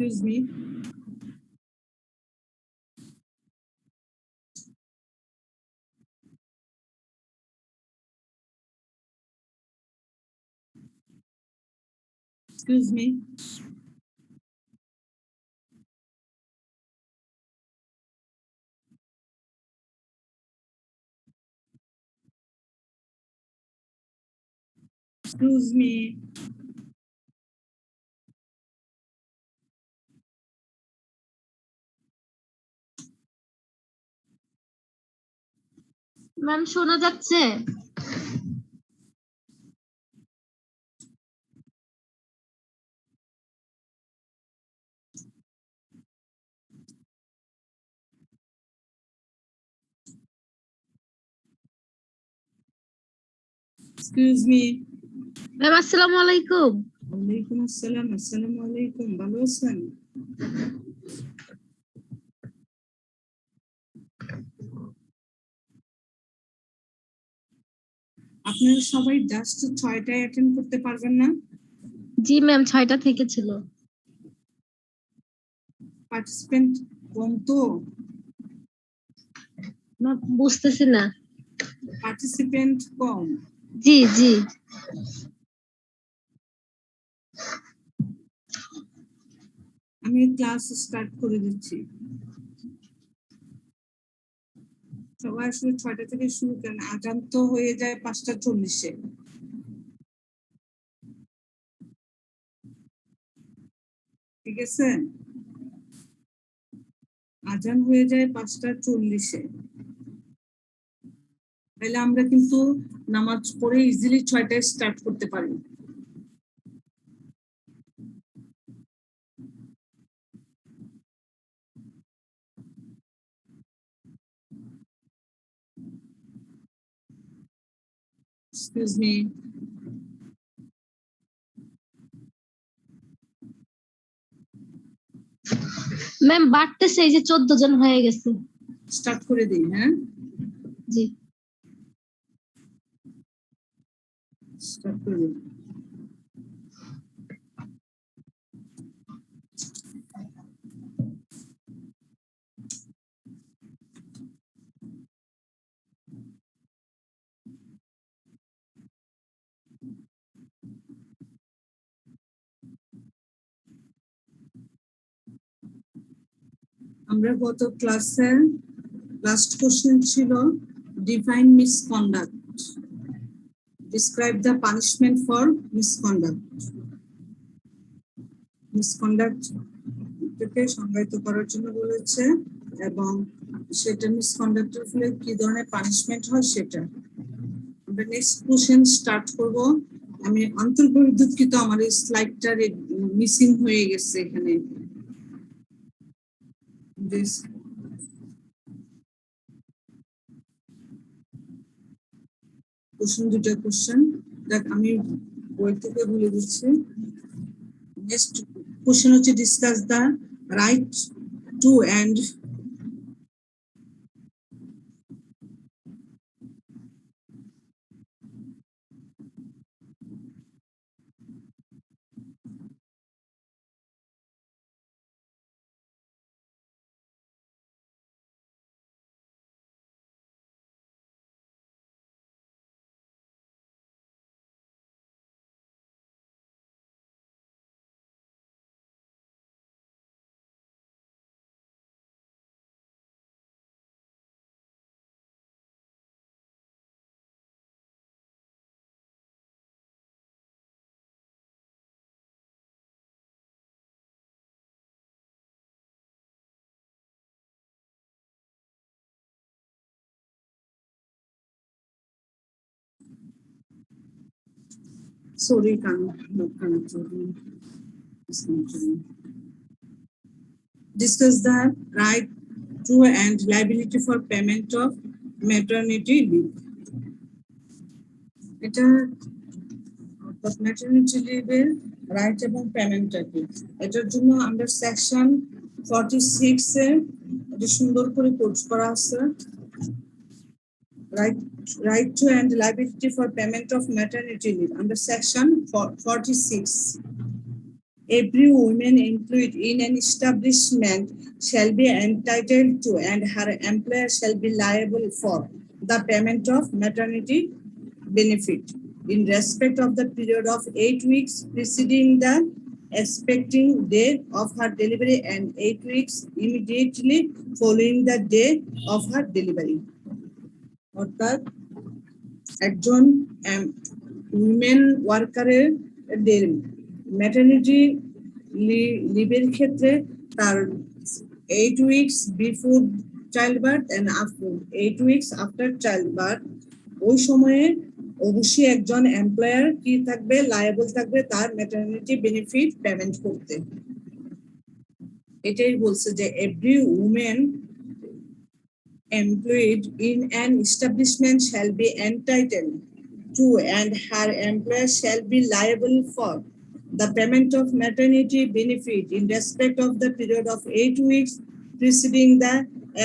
Excuse me. Excuse me. Excuse me. Ma'am শোনা যাচ্ছে? Excuse me. Ma'am আসসালামু আলাইকুম। ওয়ালাইকুম আসসালাম। আসসালামু আলাইকুম। ভালো আছেন? আপনারা সবাই জাস্ট 6টায় অ্যাটেন্ড করতে পারবেন না? জি ম্যাম 6টা থেকে ছিল। পার্টিসিপেন্ট কম তো? ম্যাম বুঝতেছি না। পার্টিসিপেন্ট কম। জি জি। আমি ক্লাস স্টার্ট করে দিচ্ছি। সবাই আসলে 6টা থেকে শুরু করেন, আজান তো হয়ে যায় 5:40-এ। ঠিক আছে, আজান হয়ে যায় 5:40-এ। তাহলে আমরা কিন্তু নামাজ পড়ে ইজিলি 6টায় স্টার্ট করতে পারি। Excuse me. ম্যাম বাড়তেছে, এই যে 14 জন হয়ে গেছে। স্টার্ট করে দিই, হ্যাঁ? জি। স্টার্ট করে দিই। আমরা গত ক্লাসে লাস্ট কোশ্চেন ছিল define misconduct, describe the punishment for misconduct. Misconduct থেকে সংজ্ঞায়িত করার জন্য বলেছে এবং সেটা মিসকন্ডাক্টের ফলে কি ধরনের পানিশমেন্ট হয় সেটা। আমরা নেক্সট কোশ্চেন স্টার্ট করব। আমি আন্তরিকভাবে দুঃখিত, আমার এই স্লাইডটা মিসিং হয়ে গেছে এখানে। কোশ্চেন, দুটা কোশ্চেন দেখ আমি বই থেকে বলে দিচ্ছি। নেক্সট কোশ্চেন হচ্ছে discuss the right to end sorry, discuss the right to and liability for payment of maternity leave. এটা ম্যাটারনিটি লিভের রাইট এবং পেমেন্টটা কি, এটার জন্য আমরা সেকশন 46 এ এটা সুন্দর করে কোট করা আছে। right to and liability for payment of maternity leave under section 46. every woman employed in an establishment shall be entitled to and her employer shall be liable for the payment of maternity benefit in respect of the period of 8 weeks preceding the expecting day of her delivery and 8 weeks immediately following the day of her delivery. অর্থাৎ একজন women ওয়ার্কারের maternity লিভের ক্ষেত্রে তার 8 weeks before childbirth and after 8 weeks after childbirth ওই সময়ে অবশ্যই একজন employer কি থাকবে লায়াবল থাকবে তার ম্যাটারনিটি বেনিফিট পেমেন্ট করতে। এটাই বলছে যে every women employed in an establishment shall be entitled to and her employer shall be liable for the payment of maternity benefit in respect of the period of 8 weeks preceding the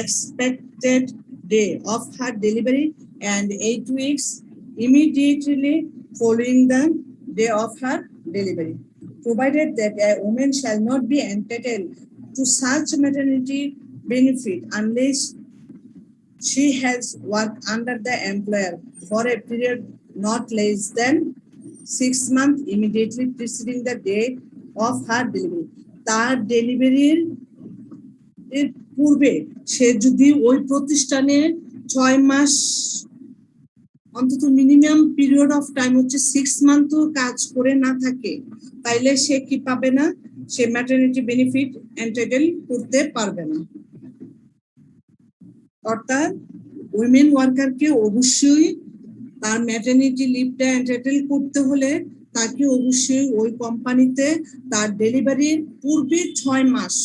expected day of her delivery and 8 weeks immediately following the day of her delivery, provided that a woman shall not be entitled to such maternity benefit unless she has worked under the employer for a period not less than 6 months immediately preceding the day of her delivery. তার ডেলিভারির পূর্বে সে যদি ওই প্রতিষ্ঠানে 6 মাস অন্তত minimum period of time হচ্ছে 6 month কাজ করে না থাকে তাইলে সে কি পাবে না, সে ম্যাটারনিটি বেনিফিট এন্টাইটেল করতে পারবে না। অর্থাৎ উইমেন ওয়ার্কারকে অবশ্যই তার ম্যাটারনিটি লিভটা এন্টাইটেল করতে হলে তাকে অবশ্যই ওই কোম্পানিতে তার ডেলিভারির পূর্বে 6 মাস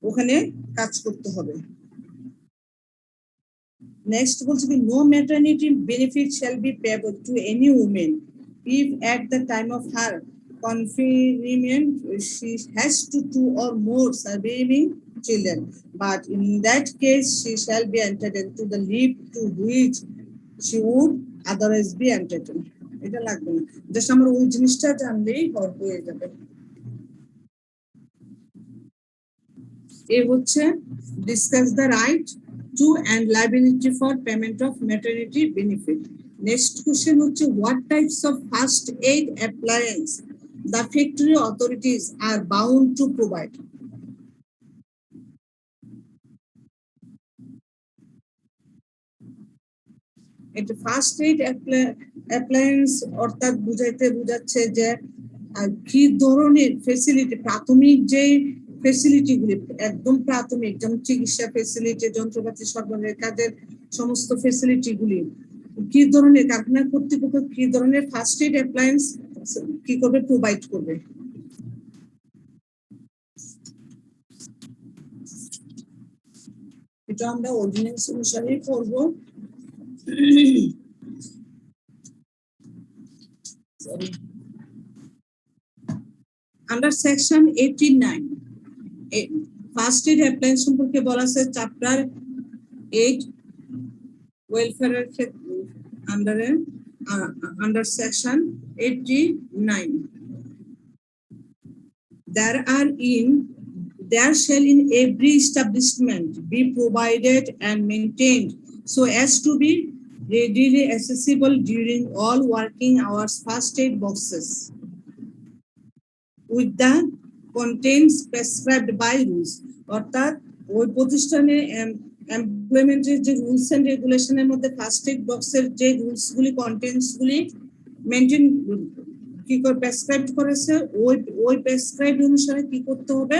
ওখানে কাজ করতে হবে। নেক্সট বলছে কি no maternity benefit shall be payable to any women if at the time of her confinement she has to 2 or more surviving children, but in that case she shall be entitled to the leave to which she would otherwise be entitled. এটা লাগবে না, just আমরা ওই জিনিসটা জানলেই হয়ে যাবে। এ হচ্ছে discuss the right two and liability for payment of maternity benefit. Next question হচ্ছে what types of first aid appliance the factory authorities are bound to provide? এটা ফার্স্ট এইড অ্যাপ্লায়েন্স অর্থাৎ বুঝাচ্ছে যে কি ধরনের ফেসিলিটি, প্রাথমিক যে ফেসিলিটিগুলি একদম প্রাথমিক যেমন চিকিৎসা ফেসিলিটি, যন্ত্রপাতি সরবরাহের কাজের সমস্ত ফেসিলিটিগুলি কি ধরনের কারখানা কর্তৃপক্ষ কি ধরনের ফার্স্ট এইড অ্যাপ্লায়েন্স কি করবে, প্রোভাইড করবে। এটা আমরা অর্ডিন্যান্স অনুসারে করব। Under section 89 first aid appliance সম্পর্কে বলা আছে চ্যাপ্টার 8 ওয়েলফেয়ারের ক্ষেত্রে under section 89 there shall in every establishment be provided and maintained so as to be readily accessible during all working hours first aid boxes with the contents prescribed by rules. অর্থাৎ ওই প্রতিষ্ঠানে এমপ্লয়মেন্টের যে rules and রেগুলেশনের মধ্যে first aid বক্সের যে rules গুলি contents গুলি maintain কি করে প্রেসক্রাইব করেছে ওই প্রেসক্রাইব অনুসারে কি করতে হবে,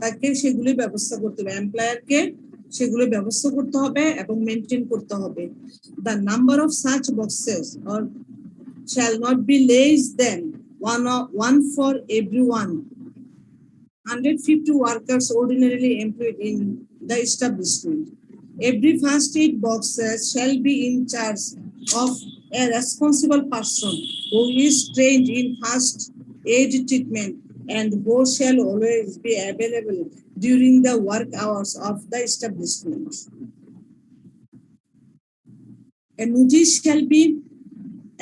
তাকে সেগুলি ব্যবস্থা করতে হবে, এমপ্লয়ারকে সেগুলো ব্যবস্থা করতে হবে এবং মেইনটেইন করতে হবে। The number of such boxes or shall not be less than one for everyone 150 workers ordinarily employed in the establishment. Every first aid boxes shall be in charge of a responsible person who is trained in first aid treatment and who shall always be available during the work hours of the establishment. A notice shall be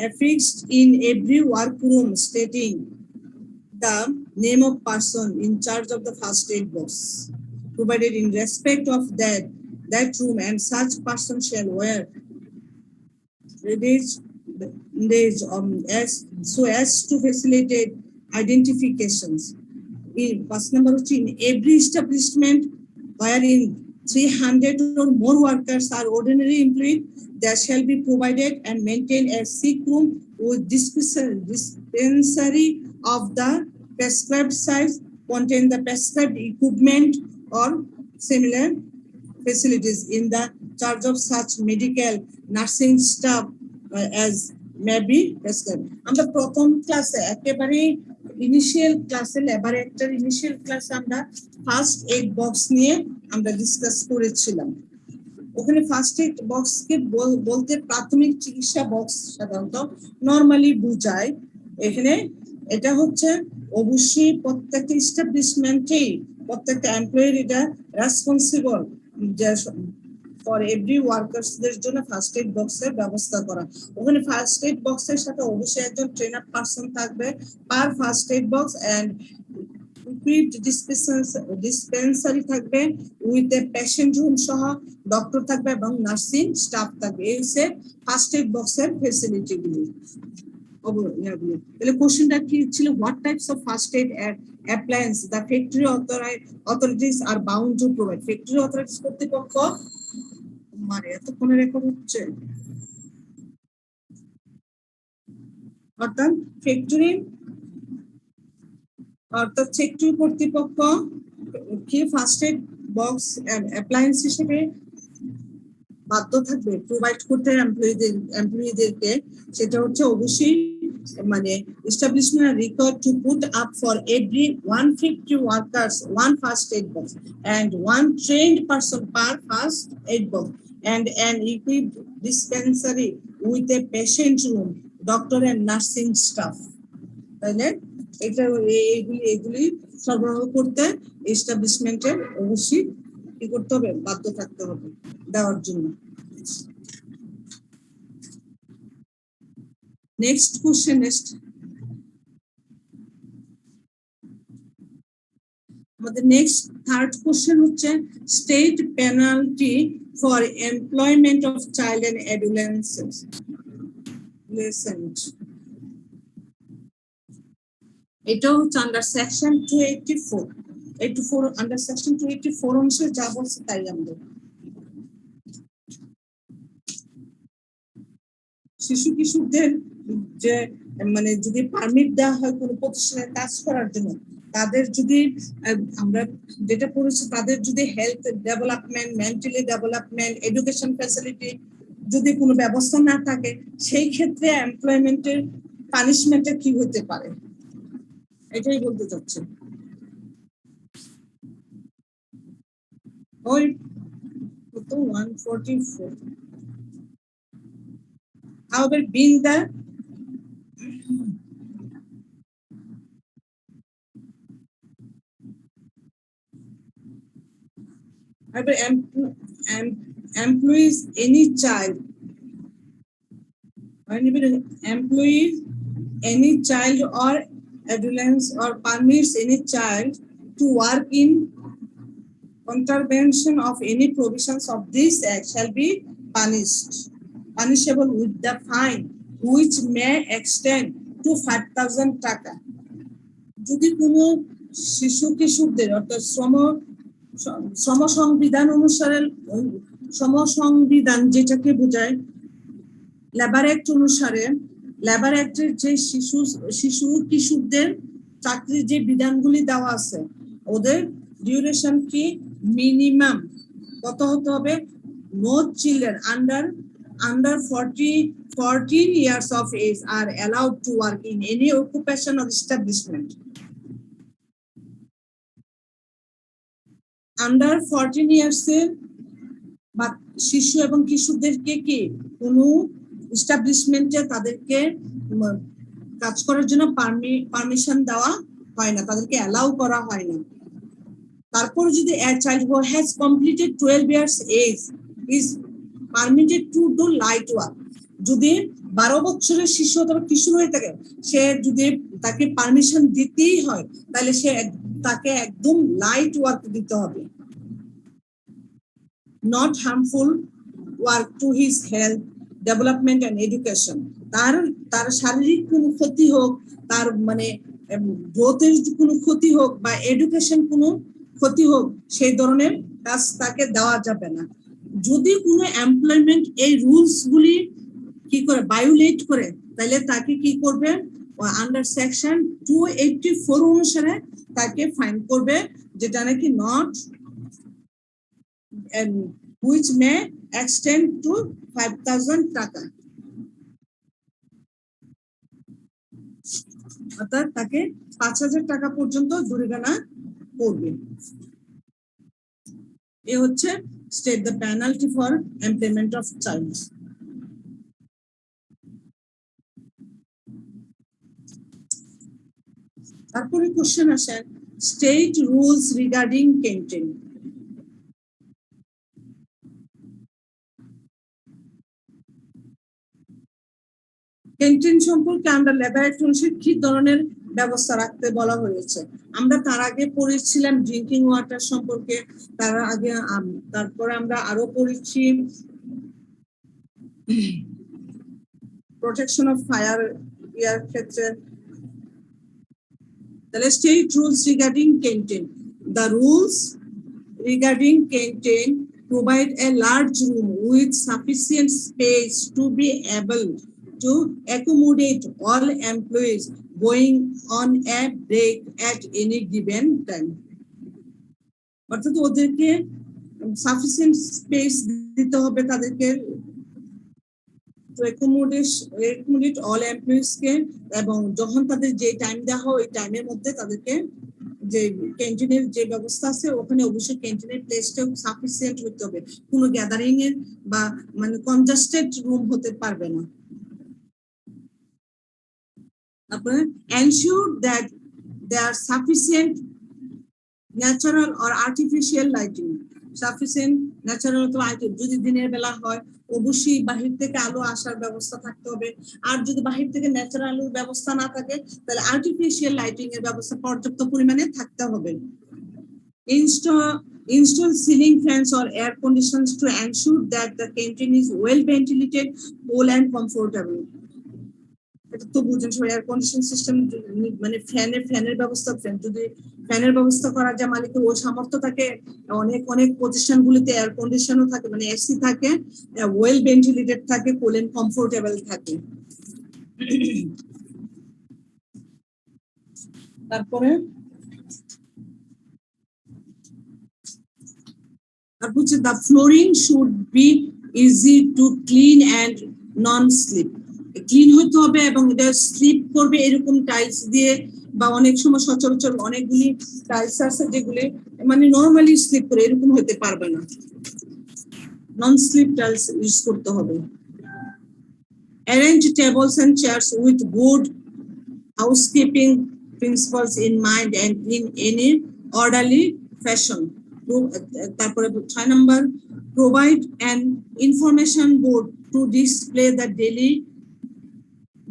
affixed in every workroom stating the name of person in charge of the first aid box provided in respect of that room, and such person shall wear as so as to facilitate identifications. In first number, in every establishment wherein 300 or more workers are ordinary employed, there shall be provided and maintained a sick room with dispensary of the prescribed size, contain the prescribed equipment or similar facilities in the charge of such medical nursing staff as may be prescribed. আমরা প্রথম ক্লাসে একেবারে initial ক্লাসে Labrador initial ক্লাসে আমরা first aid box নিয়ে আমরা discuss করেছিলাম। ওখানে ফার্স্ট এইড বক্সকে বলতে প্রাথমিক চিকিৎসা বক্স সাধারণত নরমালি বোঝায়। এখানে এটা হচ্ছে অবশ্যই প্রত্যেকটা এস্টাবলিশমেন্টেই প্রত্যেকটা এমপ্লয়ির এটা রেসপন্সিবল যে ফর এভরি ওয়ার্কার্সদের জন্য ফার্স্ট এইড বক্সের ব্যবস্থা করা। ওখানে ফার্স্ট এইড বক্সের সাথে অবশ্যই একজন ট্রেনার পারসন থাকবে per first aid box, and equipped dispensary থাকবে উইথ এ পেশেন্ট রুম সহ ডক্টর থাকবে এবং নার্সিং স্টাফ থাকবে। এই হচ্ছে ফার্স্ট এইড বক্সের ফ্যাসিলিটি গুলি। তাহলে কোশ্চেনটা কি ছিল, what types of first aid appliance the factory authorities are bound to provide. Factory authorities কর্তৃপক্ষ মানে এতক্ষণে রেকর্ড হচ্ছে, অর্থাৎ ফ্যাক্টরি কর্তৃপক্ষ কি ফার্স্ট এইড বক্স অ্যাপ্লায়েন্স হিসেবে বাধ্য থাকবে প্রোভাইড করতে এমপ্লয়ীদেরকে। সেটা হচ্ছে অবশ্যই মানে establishment required to put up for every 150 workers one first aid box and one trained person per first aid box and an equipped dispensary with a patient room, doctor and nursing staff. তাহলে এটা এগুলি সরবরাহ করতে এস্টাবলিশমেন্টের অবশ্যই কি করতে হবে, বাধ্য থাকতে হবে দেওয়ার জন্য। নেক্সট কোশ্চেন, আমাদের নেক্সট থার্ড কোশ্চেন হচ্ছে state penalty for employment of child and adolescents. এটা হচ্ছে আন্ডার সেকশন 284 আন্ডার সেকশন 284 অনুসারে যা বলছে তাই আমরা শিশু কিশোরদের যে মানে যদি পারমিট দেওয়া হয় কোনো প্রতিষ্ঠানে কাজ করার জন্য, তাদের যদি আমরা যেটা পড়েছি তাদের যদি health development, mentally development, education facility যদি কোনো ব্যবস্থা না থাকে, সেই ক্ষেত্রে এমপ্লয়মেন্টের পানিশমেন্টটা কি হতে পারে এটাই বলতে চাচ্ছি। ওই 144 however being the employees any child or adolescent or permits any child to work in contravention of any provisions of this act shall be punishable with the fine which may extend to 5,000 টাকা। যদি কোনো শিশু কিশোরদের অর্থাৎ শ্রম সংবিধান অনুসারে, শ্রম সংবিধান যেটাকে বোঝায় লেবার অ্যাক্ট অনুসারে, লেবার অ্যাক্টের যে শিশু কিশোরদের চাকরির যে বিধানগুলি দেওয়া আছে, ওদের ডিউরেশন কি মিনিমাম কত হতে হবে, no children under 14 years of age are allowed to work in any occupation or establishment. Under 14 years এর বা শিশু এবং কিশোরদেরকে কি কোনো এস্টাবলিশমেন্টে তাদেরকে কাজ করার জন্য পারমিশন দেওয়া হয় না, তাদেরকে অ্যালাউ করা হয় না। তারপর যদি a child who has completed 12 years age is permitted to do light work, যদি 12 বছরের শিশু অথবা কিশোর হয়ে থাকে, সে যদি তাকে পারমিশন দিতেই হয় তাহলে তাকে একদম লাইট ওয়ার্ক দিতে হবে, not harmful work to his health, development and education. তার শারীরিক কোনো ক্ষতি হোক, তার মানে গ্রোথের কোনো ক্ষতি হোক বা এডুকেশন কোনো ক্ষতি হোক, সেই ধরনের কাজ তাকে দেওয়া যাবে না। যদি কোনো এমপ্লয়মেন্ট এই রুলস গুলি কি করে ভায়োলেট করে, তাহলে তাকে কি করবে, আন্ডার সেকশন 284 অনুসারে তাকে ফাইন করবে, যেটা নাকি not and which may extend to 5,000 টাকা। অর্থাৎ তাকে 5,000 টাকা পর্যন্ত জরিমানা করবে। এ হচ্ছে state the penalty for employment of child. তারপরে কোশ্চেন আসে, state rules regarding canteen. Canteen সম্পর্কে আমরা লেবার অ্যাক্ট অনুসারে কি ধরনের ব্যবস্থা রাখতে বলা হয়েছে। আমরা তার আগে পড়েছিলাম ড্রিঙ্কিং ওয়াটার সম্পর্কে, তার আগে তারপরে আমরা আরো পড়েছি প্রোটেকশন অফ ফায়ার ইয়ার ক্ষেত্রে। তাহলে state rules regarding canteen, the rules regarding canteen provide a large room with sufficient space to be able to accommodate all employees going on a break at any given time. অর্থাৎ ওদেরকে sufficient space দিতে হবে, তাদেরকে accommodate all employees কে, এবং যখন তাদের যে time দেওয়া হয় ওই টাইমের মধ্যে তাদেরকে যে ক্যান্টিনের যে ব্যবস্থা আছে ওখানে অবশ্যই ক্যান্টিনের প্লেসটাও সাফিসিয়েন্ট হতে হবে, কোনো গ্যাদারিং এর বা মানে কনজাস্টেড রুম হতে পারবে না। তারপরে ensure that there are sufficient natural or artificial lighting, sufficient natural অথবা যদি দিনের বেলা হয় অবশ্যই বাহির থেকে আলো আসার ব্যবস্থা থাকতে হবে, আর যদি বাহির থেকে ন্যাচারাল আলোর ব্যবস্থা না থাকে তাহলে আর্টিফিশিয়াল লাইটিং এর ব্যবস্থা পর্যাপ্ত পরিমাণে থাকতে হবে। Install ceiling fans or air conditioners to ensure that the canteen is well ventilated, cool and comfortable. এটা তো বুঝেন সবাই, এয়ার কন্ডিশন সিস্টেম মানে ফ্যানের ব্যবস্থা, যদি ফ্যানের ব্যবস্থা করা যায় মালিকের ওই সামর্থ্য থাকে, অনেক প্রতিষ্ঠানগুলিতে এয়ার কন্ডিশনও থাকে, মানে এসি থাকে, ওয়েল ভেন্টিলেটেড থাকে, কুল এন্ড কমফোর্টেবল থাকে। তারপরে হচ্ছে the flooring should be easy to clean and non-slip, clean হতে হবে এবং এটা স্লিপ করবে এরকম টাইলস দিয়ে, বা অনেক সময় সচরাচর অনেকগুলি টাইলস আছে যেগুলি মানে নরমালি স্লিপ করে, এরকম হতে পারবে না, নন স্লিপ টাইলস ইউজ করতে হবে। Arrange tables and chairs with good housekeeping principles in mind and in any orderly fashion. তারপরে 6 number, provide an information board to display the daily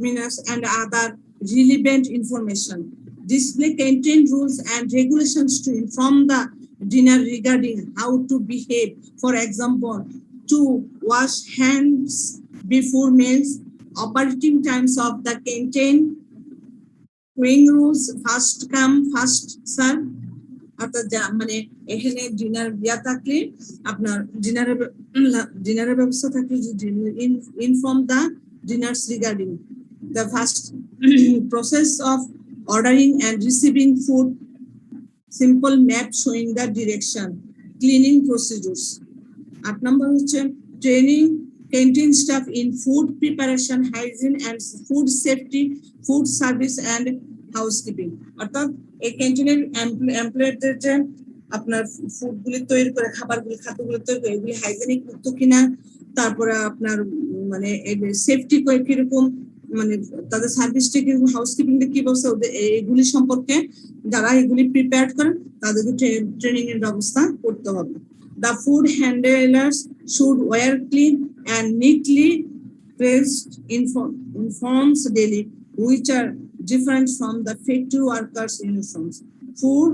minutes and other relevant information. Display canteen rules and regulations to inform the dinner regarding how to behave. For example, to wash hands before meals, operating times of the canteen, queuing rules, first come first serve. অর্থাৎ মানে এখানে dinner দেওয়া থাকলে আপনার ডিনারের ব্যবস্থা থাকলে inform the diners regarding the first process of ordering and receiving food, simple map showing the direction, cleaning procedures. 8 number হচ্ছে training canteen staff in food preparation, hygiene and food safety, food service and housekeeping. অর্থাৎ এই ক্যান্টিনের এমপ্লয়ীদের যে আপনার ফুডগুলি তৈরি করে, খাদ্যগুলি তৈরি করে এগুলি হাইজেনিক মুক্ত কিনা, তারপরে আপনার মানে সেফটি কিরকম, মানে তাদের সার্ভিসটা কিরকম, হাউসকিপিংটা কি ব্যবস্থা, এগুলি সম্পর্কে যারা এগুলি প্রিপেয়ার করেন তাদেরকে ট্রেনিং এর ব্যবস্থা করতে হবে। The food handlers should wear clean and neatly uniforms daily, which are different from the factory workers' uniforms. Food,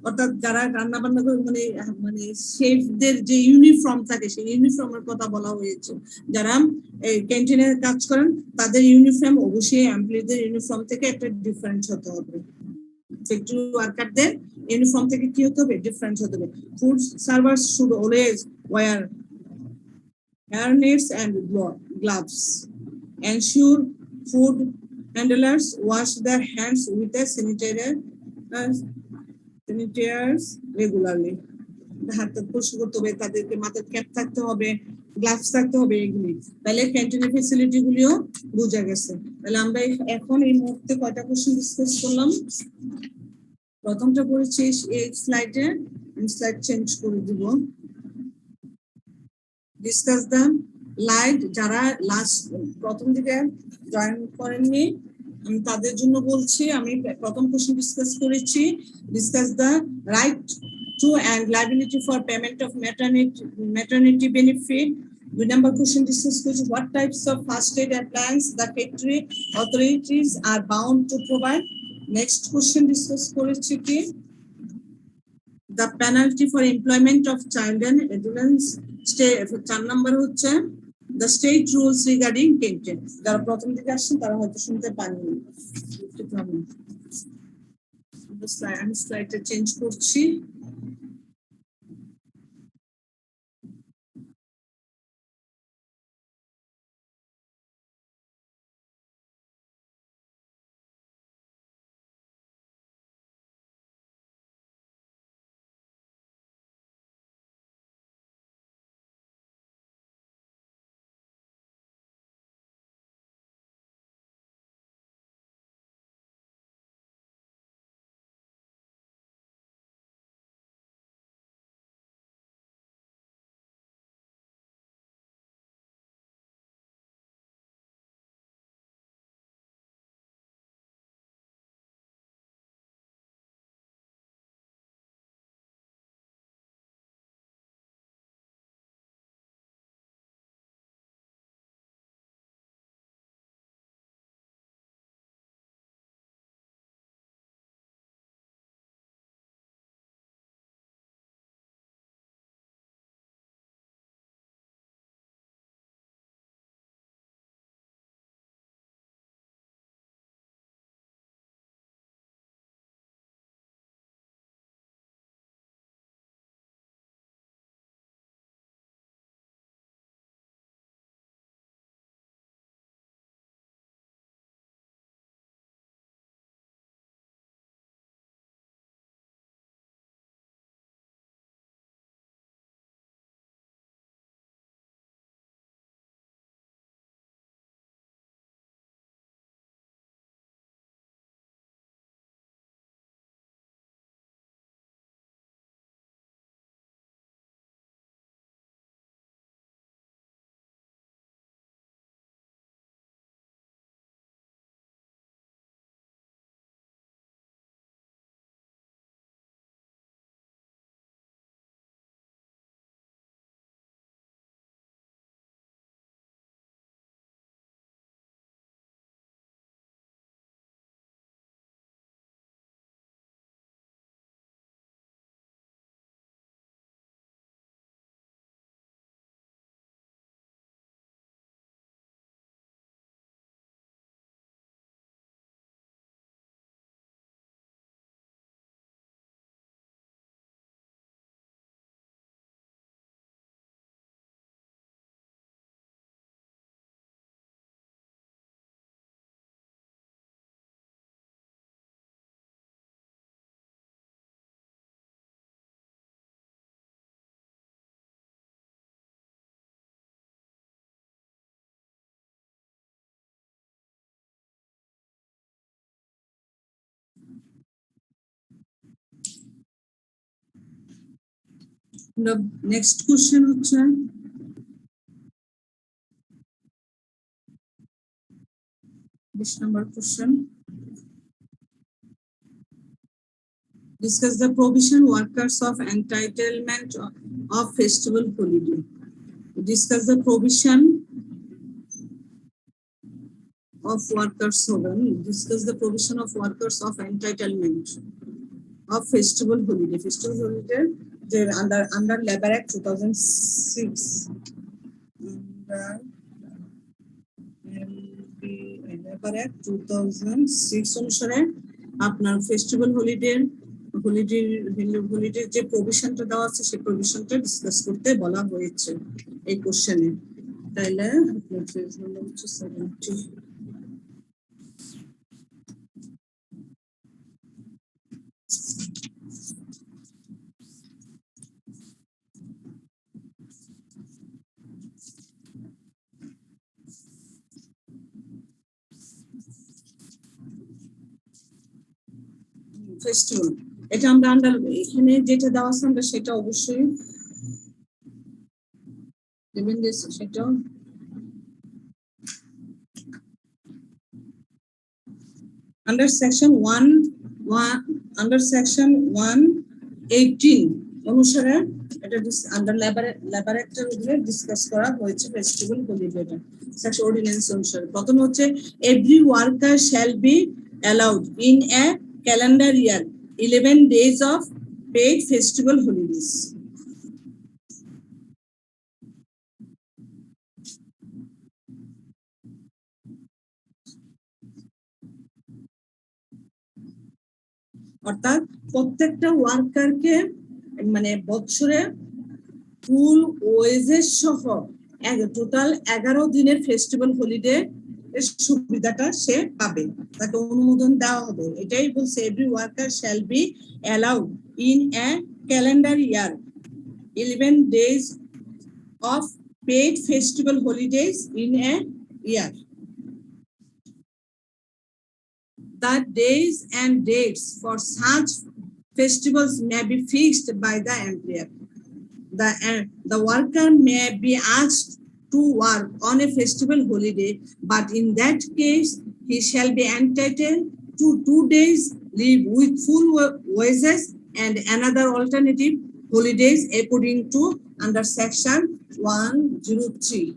অর্থাৎ যারা রান্না বান্না করে মানে মানে শেফদের যে ইউনিফর্ম থাকে সেই ইউনিফর্মের কথা বলা হয়েছে। যারা ক্যান্টিনে কাজ করেন তাদের ইউনিফর্ম অবশ্যই এমপ্লয়িদের ইউনিফর্ম থেকে একটা ডিফারেন্ট হতে হবে। ফ্যাক্টরি ওয়ার্কারদের ইউনিফর্ম থেকে কি হতে হবে? ডিফারেন্ট হতে হবে। Food servers should always wear hairnets and gloves. Ensure food handlers wash their hands with a sanitizers regularly. হাত পরিষ্কার করতে হবে, তাদেরকে মাথায় ক্যাপ থাকতে হবে, গ্লাভস থাকতে হবে, এগুলি। তাহলে ক্যান্টিনের ফ্যাসিলিটি গুলিও বোঝা গেছে। তাহলে আমরা এখন এই মুহূর্তে কয়টা কোশ্চেন ডিসকাস করলাম? প্রথমটা করেছি এই স্লাইডে, স্লাইড চেঞ্জ করে দিব। ডিসকাস দ্য লাইট, যারা লাস্ট প্রথম দিকে জয়েন করেননি আমি তাদের জন্য বলছি। আমি প্রথম কোশ্চেন ডিসকাস করেছি, discuss the right two and liability for payment of maternity benefit. 2 number question discuss করেছি, what types of first aid appliance the factory authorities are bound to provide. Next question discuss করেছি কি the penalty for employment of child and adolescents. 4 number হচ্ছে the state rules regarding canteen. যারা প্রথম দিকে আসছেন তারা হয়তো শুনতে পাননি। আমি স্লাইডটা চেঞ্জ করছি। নেক্সট কোশ্চেন হচ্ছে number question. Discuss the provision workers of entitlement of festival holiday. Discuss the provision of workers হবে, discuss the provision of workers of entitlement of festival holiday. Festival holiday under Labor Act 2006. Labor Act 2006 অনুসারে আপনার festival holiday যে প্রভিশনটা দেওয়া আছে সেই প্রভিশনটা discuss করতে বলা হয়েছে এই কোশ্চেনে। তাইলে আপনার পেজ নাম্বার হচ্ছে 70। ফেস্টিভ্যাল এটা আমরা এখানে যেটা দেওয়া আছে আমরা সেটা অবশ্যই দেবেন, সেটা under section 118 অনুসারে এটা আন্ডার লেবার অ্যাক্টের উপরে ডিসকাস করা হয়েছে ফেস্টিভ্যাল হলিডেটা সেকশন অর্ডিন্যান্স অনুসারে। প্রথম হচ্ছে every worker shall be allowed in a calendar year 11 days of paid festival holidays. অর্থাৎ প্রত্যেকটা ওয়ার্কারকে মানে বছরে ফুল ওয়েজেস সহ টোটাল 11 দিনের ফেস্টিভ্যাল হলিডে এর সুবিধাটা সে পাবে, তাকে অনুমোদন দেওয়া হবে। এটাই বলছে every worker shall be allowed in a calendar year 11 days of paid festival holidays in a year. The days and dates for such festivals may be fixed by the employer. The worker may be asked to work on a festival holiday, but in that case, he shall be entitled to 2 days leave with full wages and another alternative holidays according to under section 103.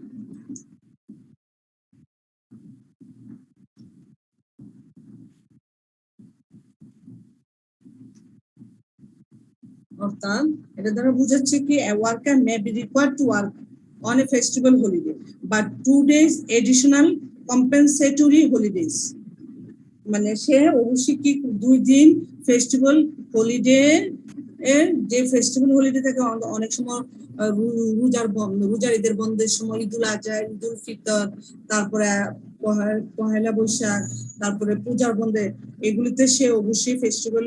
অর্থাৎ এটা দ্বারা বোঝাচ্ছে কি a worker may be required to work on a festival holiday but 2 days additional compensatory holidays, মানে সে অবশ্যই কি 2 দিন festival holiday এর যে ফেস্টিভ্যাল হলিডে থাকে অনেক সময় রোজার ঈদের বন্ধের সময় ঈদুল আজহা, ঈদুল ফিতর, তারপরে পহেলা বৈশাখ, তারপরে পূজার বন্ধে, এগুলিতে সে অবশ্যই ফেস্টিভ্যাল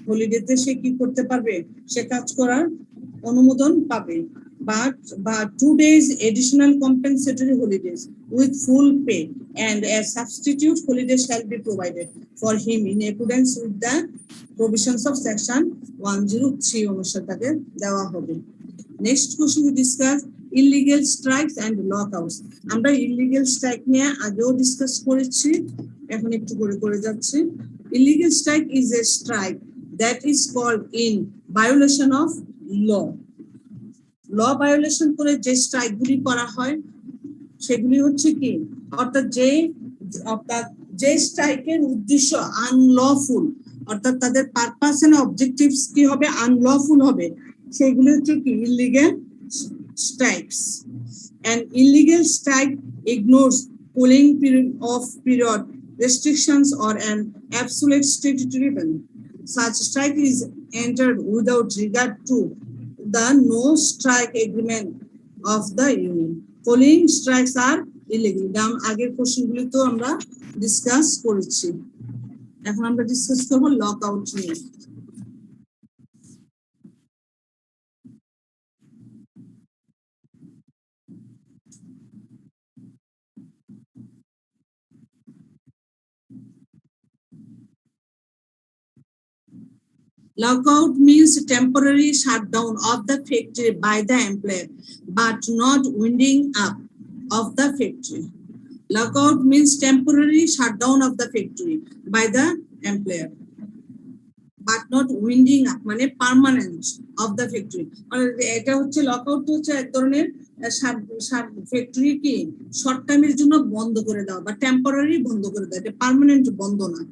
হলিডেতে সে কি করতে পারবে, সে কাজ করার অনুমোদন পাবে। But 2 days additional compensatory holidays with full pay and a substitute holiday shall be provided for him in accordance with the provisions of section 103 অনুসারে তাকে দেওয়া হবে। Next question we discuss illegal strikes and lockouts. আমরা illegal strike নিয়ে আগেও discuss করেছি, এখন একটু করে যাচ্ছি। Illegal strike is a strike that is called in violation of law. Law violation করে যে স্ট্রাইকগুলি করা হয় সেগুলি হচ্ছে কি, অর্থাৎ যে স্ট্রাইকের উদ্দেশ্য আনলফুল, অর্থাৎ তাদের পারপাস এন্ড অবজেক্টিভস কি হবে, আনলফুল হবে, সেগুলি হচ্ছে কি illegal strikes. An illegal strike ignores cooling period restrictions or an absolute statutory ban. Such strike is entered without regard to the no strike agreement of the union. Cooling strikes are illegal. আগের কোশ্চেনগুলি তো আমরা discuss করেছি, এখন আমরা discuss করব lockout নিয়ে। Lockout means temporary shutdown of the factory by the employer, but not winding up of the factory. Lockout means temporary shutdown of the factory by the employer. But not winding up মানে permanent of the factory. এটা হচ্ছে lockout হচ্ছে এক ধরনের factory কি short টাইমের জন্য বন্ধ করে দেওয়া বা টেম্পোরারি বন্ধ করে দেওয়া, এটা পার্মানেন্ট বন্ধ না।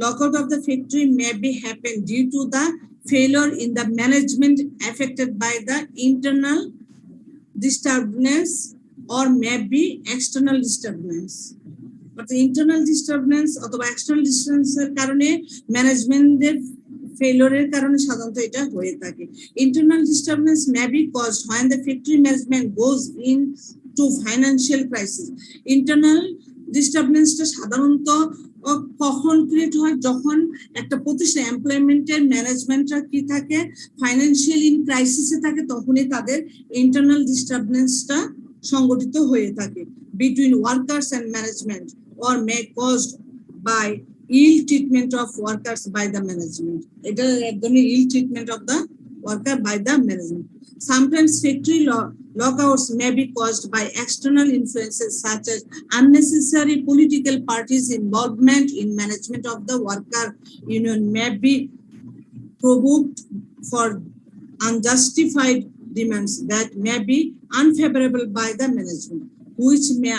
Lockout of the factory may be happen due to the failure in the management affected by the internal disturbance or may be external disturbance. But the internal disturbance অথবা external disturbance এর কারণে ম্যানেজমেন্টের ফেলিওরের কারণে সাধারণত এটা হয়ে থাকে। Internal disturbance may be caused when the factory management goes into financial crisis. Internal ডিস্টারবেন্সটা সাধারণত কখন ক্রিয়েট হয়, যখন একটা প্রতিষ্ঠান এমপ্লয়মেন্টের ম্যানেজমেন্টরা কি থাকে ফাইন্যান্সিয়াল ইন ক্রাইসিসে থাকে, তখনই তাদের ইন্টারনাল ডিস্টারবেন্সটা সংগঠিত হয়ে থাকে between workers and management or may caused by ill treatment of workers by the management. এটা একদমই ill treatment of the worker by the management. Sometimes factory lockouts may be caused by external influences such as unnecessary political parties' involvement in management of the worker union may be provoked for unjustified demands that may be unfavorable by the management, which may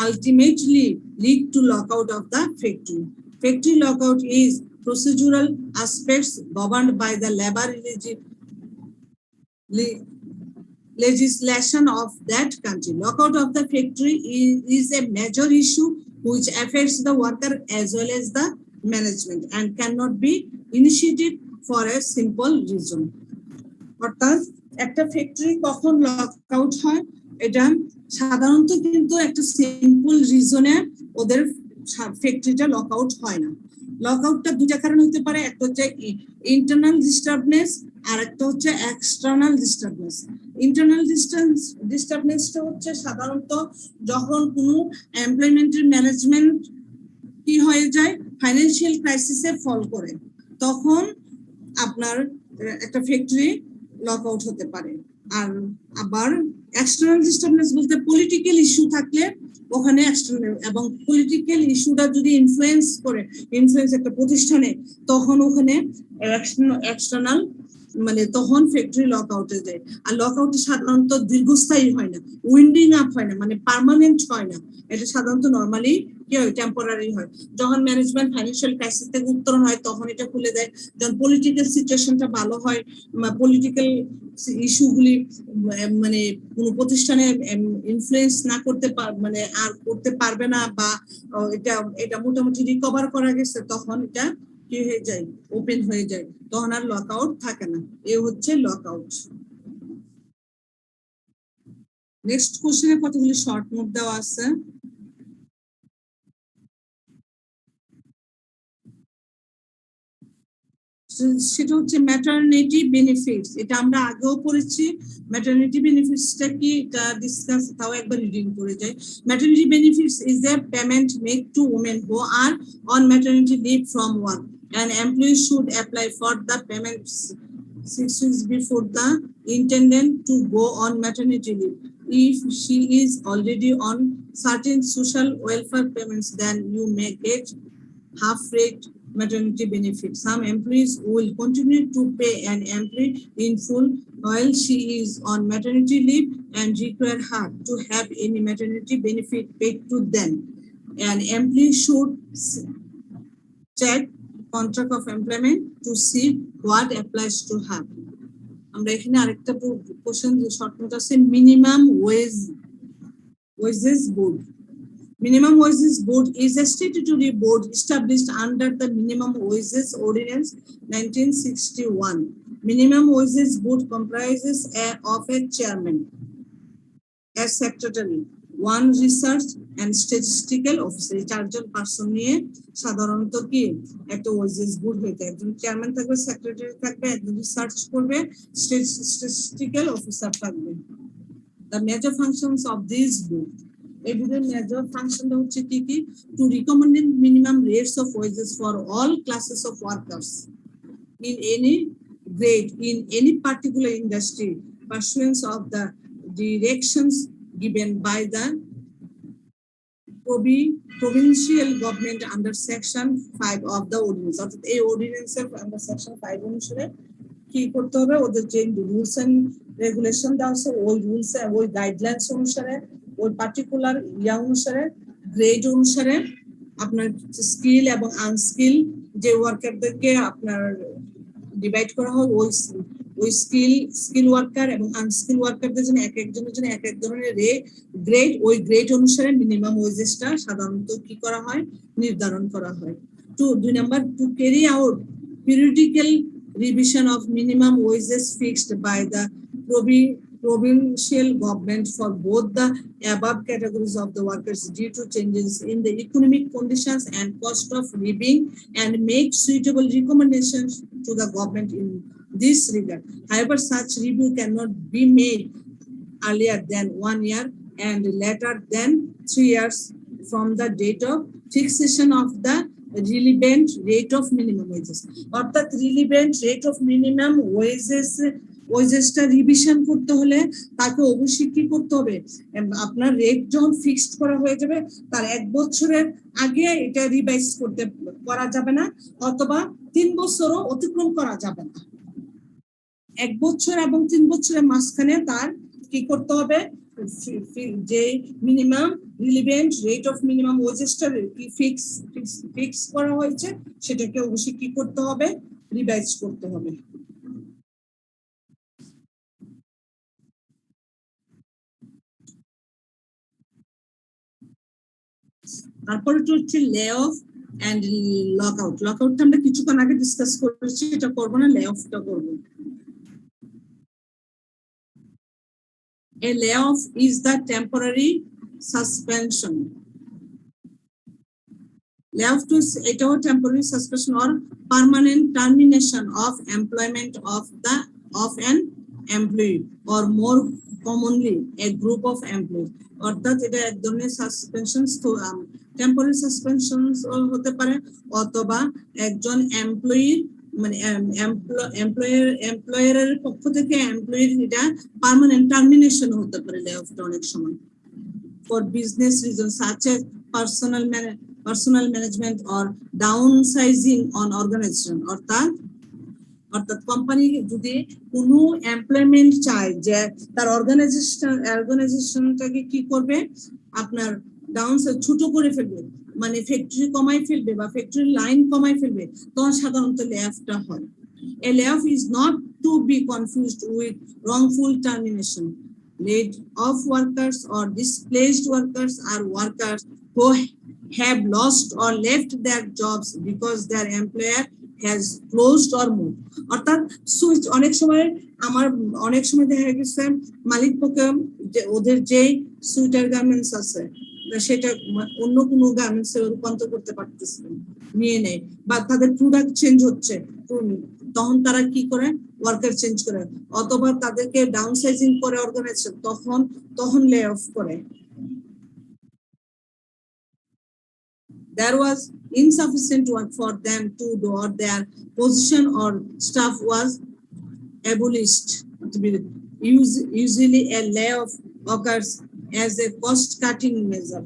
ultimately lead to lockout of the factory. Factory lockout is procedural aspects governed by the labor legislation of that country. Lockout of the factory is a major issue which affects the worker as well as the management and cannot be initiated for a simple reason. অর্থাৎ একটা factory কখন lockout হয়, এটা সাধারণত কিন্তু একটা simple রিজনে ওদের ফ্যাক্টরিটা lockout হয় না। লকআউটটা দুটা কারণ হতে পারে, একটা হচ্ছে ইন্টারনাল ডিস্টারবেন্স আর একটা হচ্ছে এক্সটার্নাল ডিস্টারবেন্স। ইন্টারনাল ডিস্টারবেন্সটা হচ্ছে সাধারণত যখন কোনো এমপ্লয়মেন্টের ম্যানেজমেন্ট কি হয়ে যায় ফাইন্যান্সিয়াল ক্রাইসিসে ফল করে, তখন আপনার একটা ফ্যাক্টরি লকআউট হতে পারে। আর আবার এক্সটার্নাল ডিস্টারবেন্স বলতে পলিটিক্যাল ইস্যু থাকলে ওখানে এক্সটার্নাল, এবং পলিটিক্যাল ইস্যুটা যদি ইনফ্লুয়েন্স একটা প্রতিষ্ঠানে, তখন ওখানে এক্সটার্নাল মানে তখন ফ্যাক্টরি লকআউটে যায়। আর লকআউট সাধারণত দীর্ঘস্থায়ী হয় না, উইন্ডিং আপ হয় না, মানে পার্মানেন্ট হয় না, এটা সাধারণত নর্মালি কি হয় টেম্পোরারি হয়। যখন ম্যানেজমেন্ট ফাইন্যান্সিয়াল ক্রাইসিস থেকে উত্তরণ হয় তখন এটা খুলে দেয়। যখন পলিটিক্যাল সিচুয়েশনটা ভালো হয়, পলিটিক্যাল ইস্যুগুলি মানে কোনো প্রতিষ্ঠানে ইনফ্লুয়েন্স না করতে মানে আর করতে পারবে না, বা এটা মোটামুটি রিকভার করা গেছে, তখন এটা কি হয়ে যায় ওপেন হয়ে যায়, তখন আর লকআউট থাকে না। এ হচ্ছে লকআউট। নেক্সট কোশ্চেনে কতগুলি শর্ট নোট দেওয়া আছে। সেটা হচ্ছে ম্যাটারনিটি বেনিফিটস। এটা আমরা আগেও পড়েছি। ম্যাটারনিটি বেনিফিটসটা কি এটা ডিসকাস তাও একবার রিডিং করে যাই। Maternity benefits is a payment made to women who are on maternity leave from work. An employee should apply for the payment 6 weeks before the intended to go on maternity leave. If she is already on certain social welfare payments, then you may get half rate maternity benefit. Some employees will continue to pay an employee in full while she is on maternity leave and require her to have any maternity benefit paid to them. An employee should check contract of employment to see what applies to her. আমরা এখানে আরেকটা question short note আছে, minimum wages board. Minimum Wages Board is a statutory board established under the Minimum Wages Ordinance 1961. Minimum Wages Board comprises of a chairman, a secretary, one research and statistical officer. এই চারজন person নিয়ে সাধারণত কি একটা wages board হয়ে থাকে। একজন chairman থাকবে, সেক্রেটারি থাকবে, একজন রিসার্চ করবে, স্ট্যাটিস্টিক্যাল অফিসার থাকবে। The major functions of this board. A major function হচ্ছে কি কি? To recommend minimum rates of wages for all classes of workers in any grade in any particular industry pursuant of the directions given by the provincial government under section 5 of the ordinance অর্থাৎ এই অর্ডিন্যান্সের under section 5 অনুসারে কি করতে হবে ওদের যে rules and regulation দেওয়া আছে ওই রুলস ওই গাইডলাইনস অনুসারে ওই পার্টিকুলার অনুসারে গ্রেড অনুসারে আপনার স্কিল এবং আনস্কিল যে ওয়ার্কারদেরকে আপনার ডিভাইড করা হয় ওই স্কিল ওয়ার্কার এবং আনস্কিল ওয়ার্কারদের জন্য এক একজনের জন্য এক এক ধরনের গ্রেড ওই গ্রেড অনুসারে মিনিমাম ওয়েজেসটা সাধারণত কি করা হয় নির্ধারণ করা হয়। 2 number to carry out periodical revision of minimum wages fixed by the provincial government for both the above categories of the workers due to changes in the economic conditions and cost of living and make suitable recommendations to the government in this regard. However, such review cannot be made earlier than 1 year and later than 3 years from the date of fixation of the relevant rate of minimum wages. অর্থাৎ relevant rate of minimum ওয়েজেসটা revision করতে হলে তাকে অবশ্যই কি করতে হবে আপনার রেট যখন ফিক্সড করা হয়ে যাবে তার 1 বছরের আগে এটা রিভাইজ করা যাবে না অথবা 3 বছরও অতিক্রম করা যাবে না। 1 বছর এবং 3 বছরের মাঝখানে তার কি করতে হবে যে minimum relevant rate of minimum ওয়েজেসটা কি ফিক্স করা হয়েছে সেটাকে অবশ্যই কি করতে হবে রিভাইজ করতে হবে। তারপরে হচ্ছে লে অফ এন্ড লকআউট। লকআউটটা আমরা কিছুক্ষণ আগে ডিসকাস করেছি, এটা করব না, লে অফটা করব। A layoff is the temporary suspension. Layoff to a temporary suspension or permanent termination of employment of an employee or more commonly a group of employees. অর্থাৎ এটা এক ধরনের সাসপেনশনস তো টেম্পোরারি সাসপেনশনস হতে পারে অথবা একজন এমপ্লয়ির মানে এমপ্লয়ারের পক্ষ থেকে এমপ্লয়ির এটা পার্মানেন্ট টার্মিনেশন হতে পারে লে-অফটা অনেক সময় for business reason such as personal management or downsizing on organization. অর্থাৎ কোম্পানি যদি কোনো এমপ্লয়মেন্ট চায় যে তার অর্গানাইজেশনটাকে কি করবে আপনার ডাউনসাইজ ছোট করে ফেলবে মানে ফ্যাক্টরি কমাই ফেলবে বা ফ্যাক্টরি লাইন কমাই ফেলবে তখন সাধারণত লে-অফটা হয়। A layoff is not to be confused with wrongful termination. Laid off workers or displaced workers are workers who have lost or left their jobs because their employer has closed or moved. অর্থাৎ switch অনেক সময় দেখা গেছে মালিক পক্ষে ওদের যে sweater garments আছে সেটা অন্য কোনো গার্মেন্টসে রূপান্তর করতে পারতেছে নিয়ে নেয় বা তাদের প্রোডাক্ট চেঞ্জ হচ্ছে তখন তারা কি করে ওয়ার্কার চেঞ্জ করে অথবা তাদেরকে ডাউনসাইজিং করে অর্গানাইজেশন তখন লে অফ করে। There was insufficient work for them to do or their position or staff was abolished. Usually a layoff occurs as a cost-cutting measure.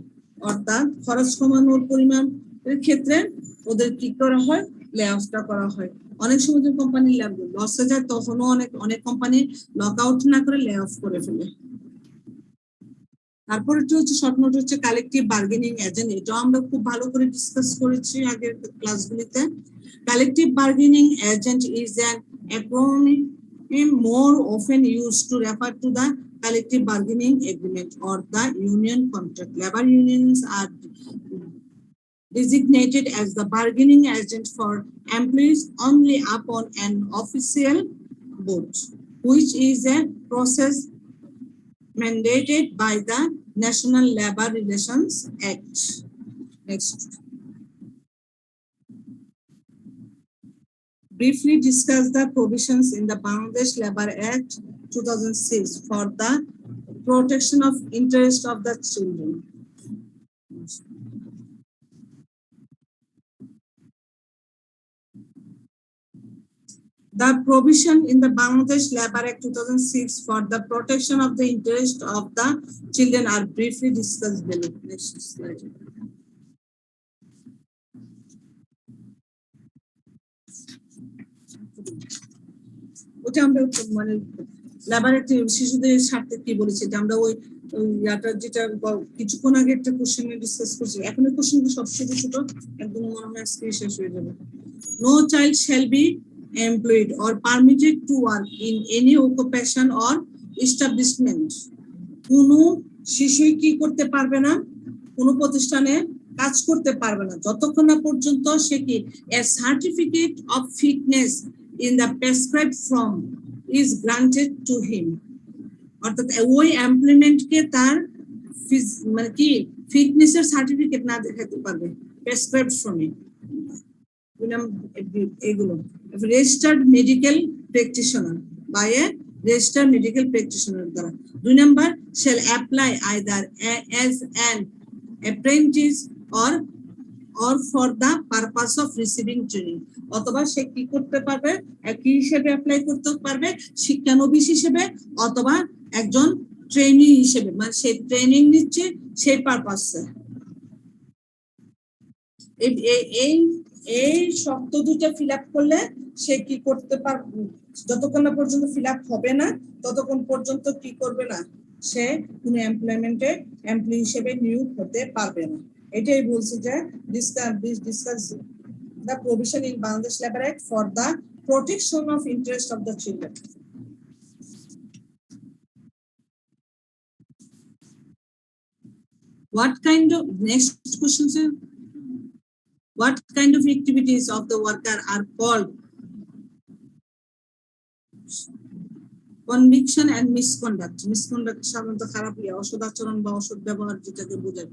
অর্থাৎ খরচ কমানোর পরিমাণের ক্ষেত্রে ওদের কি করা হয় লে-অফটা করা হয়। অনেক সময় যে কোম্পানি লসে যায় তখনও অনেক কোম্পানি লকআউট না করে লে-অফ করে ফেলে। তারপরে হচ্ছে শর্ট নোট হচ্ছে কালেকটিভ বার্গেনিং এজেন্ট। এটা আমরা খুব ভালো করে ডিসকাস করেছি আগের ক্লাসগুলিতে। Collective bargaining agent is an acronym more often used to refer to the collective bargaining agreement or the union contract. Labor unions are designated as the bargaining agent for employees only upon an official vote, which is a process mandated by the National Labor Relations Act. Next. Briefly discuss the provisions in the Bangladesh Labor Act 2006 for the protection of interest of the children. The provision in the Bangladesh Labor Act 2006 for the protection of the interest of the children are briefly discussed below. Next slide. ওটা আমরা মানে laboratory শিশুদের স্বার্থে কি বলেছি, এটা আমরা ওই ইয়াটা যেটা কিছুক্ষণ আগে একটা কোশ্চেন ডিসকাস করছি, এখন এই কোশ্চেনগুলো সব ছোট ছোট, একদম মনে হয় আজকে শেষ হয়ে যাবে। No child shall be employed or permitted to work in any occupation or establishment. কোনো শিশুই কি করতে পারবে না, কোনো প্রতিষ্ঠানে কাজ করতে পারবে না যতক্ষণ না পর্যন্ত সে কি a certificate of fitness in the prescribed form is granted to him. অর্থাৎ ওই এমপ্লয়মেন্টকে তার মানে কি ফিটনেসের সার্টিফিকেট না দেখাতে পারবে প্রেসক্রাইবড ফর্মে। এগুলো registered medical practitioner by a registered medical practitioner দ্বারা। 2 number shall apply either as an apprentice or for the purpose of receiving training, অথবা সে কি করতে পারবে, কি হিসেবে অ্যাপ্লাই করতে পারবে, শিক্ষানবিশ হিসেবে অথবা একজন ট্রেনি হিসেবে, মানে সে ট্রেনিং নিচ্ছে সেই পারপাসে। এই শর্ত দুটো ফিল আপ করলে সে কি করতে পারবে, যতক্ষণ না পর্যন্ত ফিল আপ হবে না ততক্ষণ পর্যন্ত কি করবে না, সে কোনো এমপ্লয়মেন্টে এমপ্লয়ি হিসেবে নিয়োগ হতে পারবে না। এটাই বলছে যে discuss the provision in Bangladesh Labour Act for the protection of interest of the children. What kind of, next question sir, what kind of activities of the worker are called conviction and misconduct? Misconduct সাধারণত খারাপ অসৎ আচরণ বা অসৎ ব্যবহার যেটাকে বোঝায়।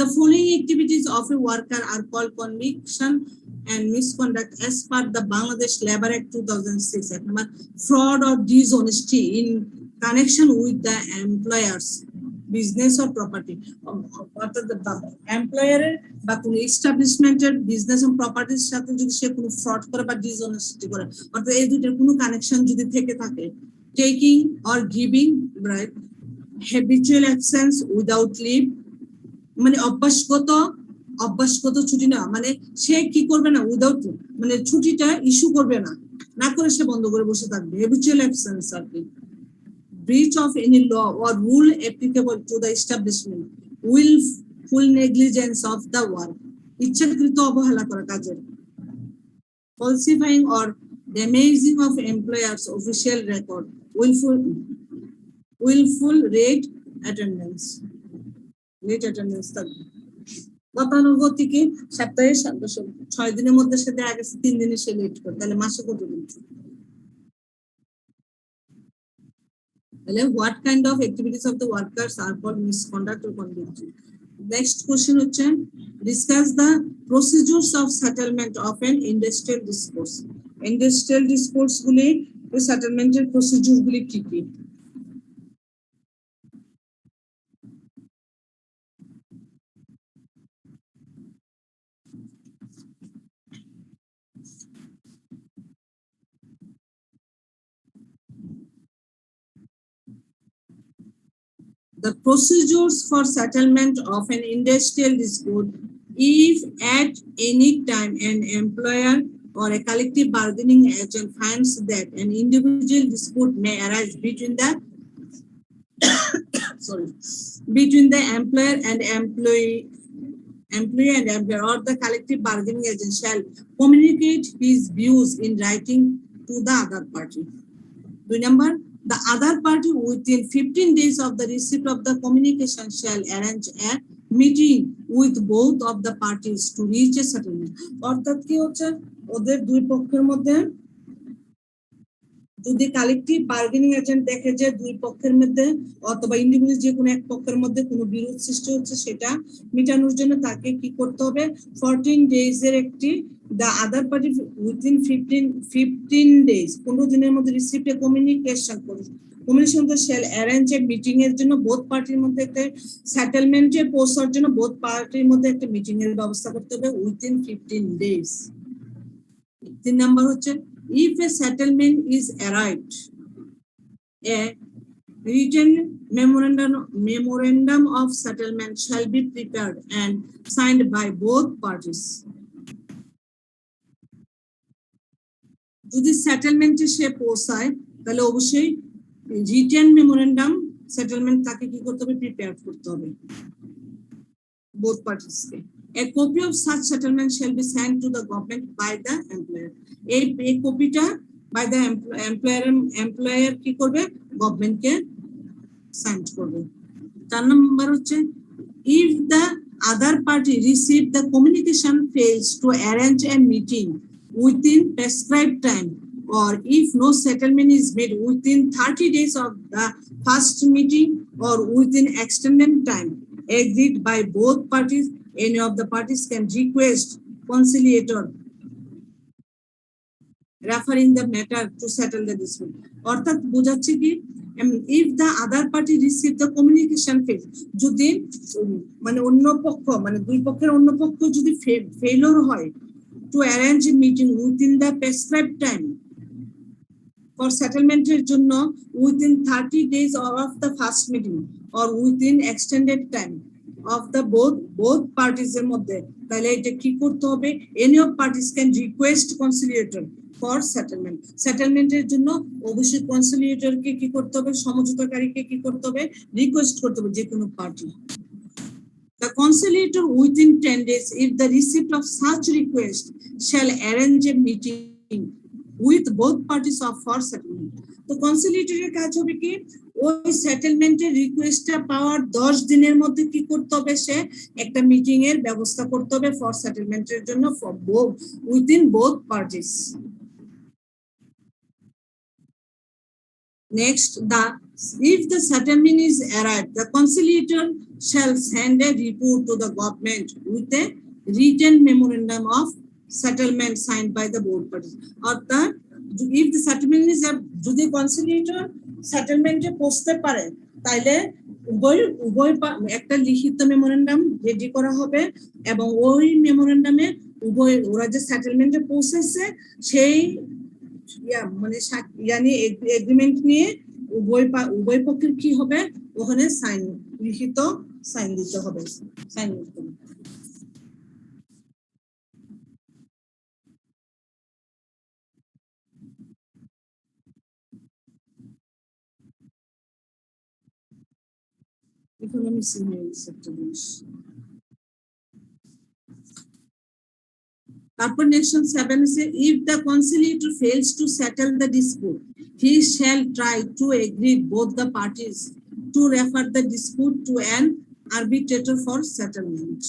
The following activities of a worker are called conviction and misconduct as per the Bangladesh Labour Act 2006. Number, fraud or dishonesty in connection with the employer's business or property. অর্থাৎ এমপ্লয়ারের বা কোনো এস্টাবলিশমেন্টের বিজনেস এবং প্রপার্টির সাথে যদি সে কোনো ফ্রড করে বা ডিসঅনেস্টি করে, অর্থাৎ এই দুইটার কোনো কানেকশন যদি থেকে থাকে। Taking or giving right, habitual absence without leave, মানে অভ্যাসগত ছুটি না, মানে সে কি করবে না, উইদাউট মানে ছুটিটা ইস্যু করবে না, না করে সে বন্ধ করে বসে থাকবে, হ্যাবিচুয়াল অ্যাবসেন্স আর কি। breach of any law or rule applicable to the establishment, willful negligence of the work, ইচ্ছাকৃত অবহেলা করা কাজের, falsifying or damaging of employer's official record, willful late attendance থাকবে। গতানুগতিকে সপ্তাহে 6 দিনের মধ্যে সে দেখা গেছে 3 দিনে সে লেট করে, তাহলে মাসে কত দিন? তাহলে what kind of activities of the workers are called misconduct or conviction? Next question হচ্ছে discuss the procedures of settlement of an industrial dispute. Industrial disputes গুলি সেটেলমেন্টের প্রসিডিউর গুলি কি কি? The procedures for settlement of an industrial dispute, if at any time an employer or a collective bargaining agent finds that an individual dispute may arise between the employer and employee or the collective bargaining agent shall communicate his views in writing to the other party. 2 number, the other party within 15 days of the receipt of the communication shall arrange a meeting with both of the parties to reach a settlement. অর্থাৎ কি হচ্ছে, ওদের দুই পক্ষের মধ্যে যদি collective bargaining agent দেখে যে দুই পক্ষের মধ্যে অথবা ইন্ডিভিজুয়াল যে কোনো এক পক্ষের মধ্যে কোনো বিরোধ সৃষ্টি হচ্ছে, সেটা মেটানোর জন্য তাকে কি করতে হবে, 14 ডেজ এর একটি the other party within 15 days 15 দিনের মধ্যে receive a communication shall arrange a meeting এর জন্য বোথ পার্টির মধ্যে একটা সেটেলমেন্টে পৌঁছার জন্য বোথ পার্টির মধ্যে একটা মিটিং এর ব্যবস্থা করতে হবে within 15 days. 3 নাম্বার হচ্ছে if a settlement is arrived, a written memorandum of settlement shall be prepared and signed by both parties. যদি সেটেলমেন্টে সে পৌঁছায় তাহলে অবশ্যই রিটেন মেমোরেন্ডাম সেটেলমেন্ট তাকে কি করতে হবে, প্রিপেয়ার করতে হবে both parties K. A copy of such settlement shall be sent to the government by the employer. এই কপিটা by the employer কি করবে, গভর্নমেন্ট কে সেন্ড করবে। 4 নম্বর হচ্ছে if the other party receive the communication fails to arrange a meeting within prescribed time, or if no settlement is made within 30 days of the first meeting or within extended time agreed by both parties, any of the parties can request conciliator referring the matter to settle the dispute. অর্থাৎ বোঝাচ্ছে কি, if the other party receive the communication fail, যদি মানে অন্য পক্ষ মানে দুই পক্ষের অন্য পক্ষ যদি ফেলিওর হয় to arrange a meeting within the prescribed time for settlement এর জন্য within 30 days of the first meeting or within extended time of the both parties এর মধ্যে, তাহলে এটা কি করতে হবে, any of parties can request conciliator for settlement. সেটেলমেন্টের জন্য অবশ্যই কনসিলিয়েটর কে কি করতে হবে, সমঝোতাকারীকে কি করতে হবে, রিকোয়েস্ট করতে হবে যে কোনো party. The conciliator within 10 days, if the receipt of such request, shall arrange a meeting with both parties of for settlement. তো কনসিলিয়েটরের কাজ হবে কি, ওই সেটেলমেন্টের রিকোয়েস্টটা পাওয়ার 10 দিনের মধ্যে কি করতে হবে, সে একটা মিটিং এর ব্যবস্থা করতে হবে ফর সেটেলমেন্টের জন্য for within both parties. Next, if the settlement is arrived, the conciliator shall send a report to the government with a written memorandum of settlement signed by the both parties. অর্থাৎ if the settlement is, যদি conciliator সেটেলমেন্টে পৌঁছতে পারে তাইলে উভয় একটা লিখিত memorandum ready করা হবে এবং ওই মেমোরেন্ডামে উভয় ওরা যে সেটেলমেন্টে পৌঁছেছে সেই মানে এগ্রিমেন্ট নিয়ে উভয় পক্ষের কি হবে, ওখানে সাইন লিখিত সাইন দিতে হবে, সাইন করতে হবে। এখানে মিসিং হয়ে গেছে একটা জিনিস। তারপর নেক্সট 7 আছে if the conciliator fails to settle the dispute, he shall try to agree both the parties to refer the dispute to an arbitrator for settlement.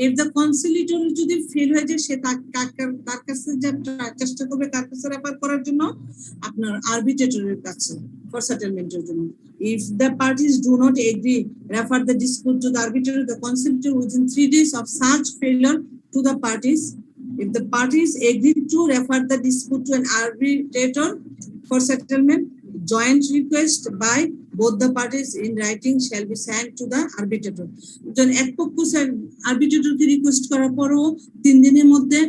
If the conciliator যদি ফেল হয়ে যায়, সে তার কাছে চেষ্টা করবে কার কাছে রেফার করার জন্য, আপনার আরবিট্রেটরের কাছে ফর সেটেলমেন্টের জন্য। If the parties do not agree, refer the dispute to the arbitrator, the conciliator within 3 days of such failure to the parties. If the parties agree to refer the dispute to an arbitrator for settlement, joint request by both the parties in writing shall be sent to the arbitrator. যখন এক পক্ষ আরবিট্রেটরকে request করার পরও 3 দিনের মধ্যে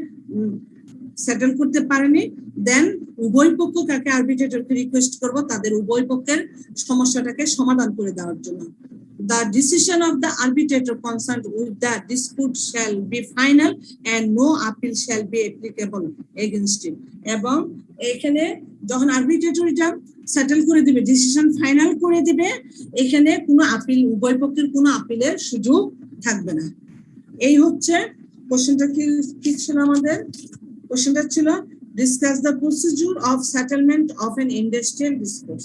settle করতে পারেনি, দেন উভয় পক্ষ কাকে আরবিট্রেটরকে রিকোয়েস্ট করব তাদের উভয় পক্ষের সমস্যাটাকে সমাধান করে দেওয়ার জন্য। The decision of the arbitrator concerned with the dispute shall be final and no appeal shall be applicable against it. এবং এখানে যখন আরবিট্রেটর এটা সেটেল করে দিবে, ডিসিশন ফাইনাল করে দিবে, এখানে কোনো আপিল, উভয় পক্ষের কোনো আপিলের সুযোগ থাকবে না। এই হচ্ছে কোশ্চেনটা। কি ছিল আমাদের কোশ্চেনটা? ছিল discuss the procedure of settlement of an industrial dispute.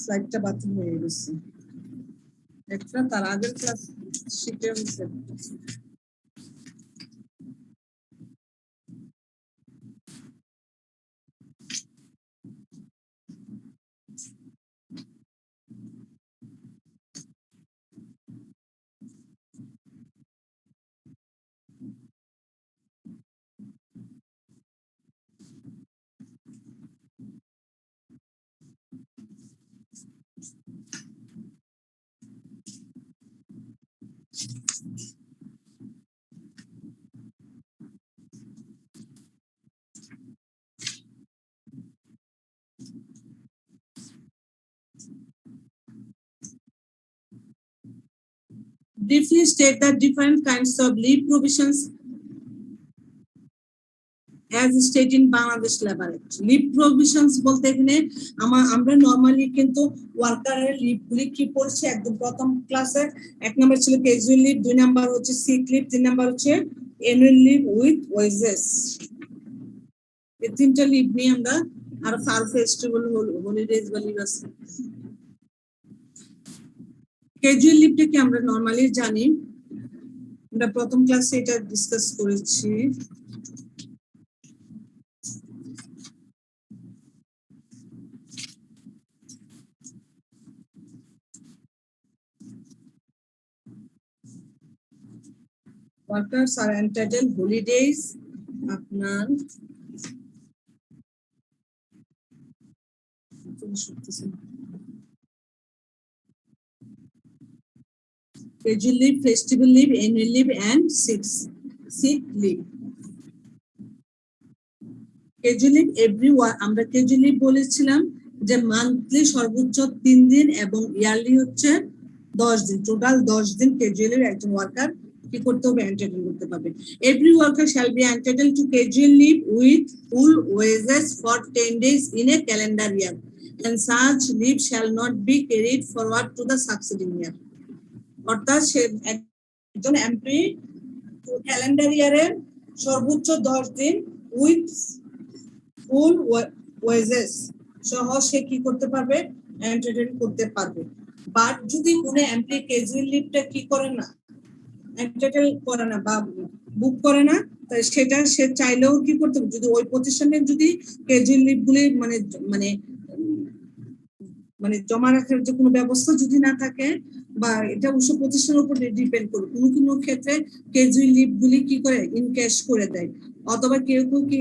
স্লাইডটা বাতিল হয়ে গেছে, একটা তার আগের ক্লাস শিটে হয়েছে। Briefly state the different kinds of leave provisions as stated in Bangladesh Labor Act. Leave provisions বলতে এখানে আমরা নরমালি কিন্তু ওয়ার্কারের লিভ গুলি কি পড়ছি একদম প্রথম ক্লাসে এক নাম্বার ছিল ক্যাজুয়াল লিভ, দুই নাম্বার হচ্ছে সিক লিভ, তিন নাম্বার হচ্ছে অ্যানুয়াল লিভ উইথ ওয়েজেস। এই তিনটা লিভ নিয়ে আমরা আর ফার ফেস্টিভ্যাল হলিডেজ বা লিভ আছে। ক্যাজুয়াল লিভটাকে আমরা নরমালি জানি, আমরা প্রথম ক্লাসে এটা ডিসকাস করেছি। Workers are entitled holidays আপনার casual leave, festival leave, annual leave and sick leave. Casual leave আমরা casual leave বলেছিলাম যে মান্থলি সর্বোচ্চ 3 দিন এবং ইয়ারলি হচ্ছে 10 দিন, টোটাল 10 দিন casual leave একজন ওয়ার্কার কি করতে হবে এন্টাইটেল করতে পারবে। Every worker shall be entitled to casual leave with full wages for 10 days in a calendar year and such leave shall not be carried forward to the succeeding year. অর্থাৎ সে একজন employee calendar ইয়ারে সর্বোচ্চ 10 দিন with full wages সহ সে কি করতে পারবে entitle করতে পারবে। বাট যদি কোনো এমপ্লয়ি ক্যাজুয়াল লিভটা কি করে না এন্টাইটেল করে না বা বুক করে না, তাই সেটা সে চাইলেও কি করতে হবে, যদি ওই প্রতিষ্ঠানে যদি ক্যাজুয়াল লিভগুলি মানে জমা রাখার যে কোনো ব্যবস্থা যদি না থাকে বা এটা অবশ্য প্রতিষ্ঠানের উপর ডিপেন্ড করে, কোনো কোনো ক্ষেত্রে ক্যাজুয়াল লিভগুলি কি করে ইনক্যাশ করে দেয় অথবা কেউ কেউ কি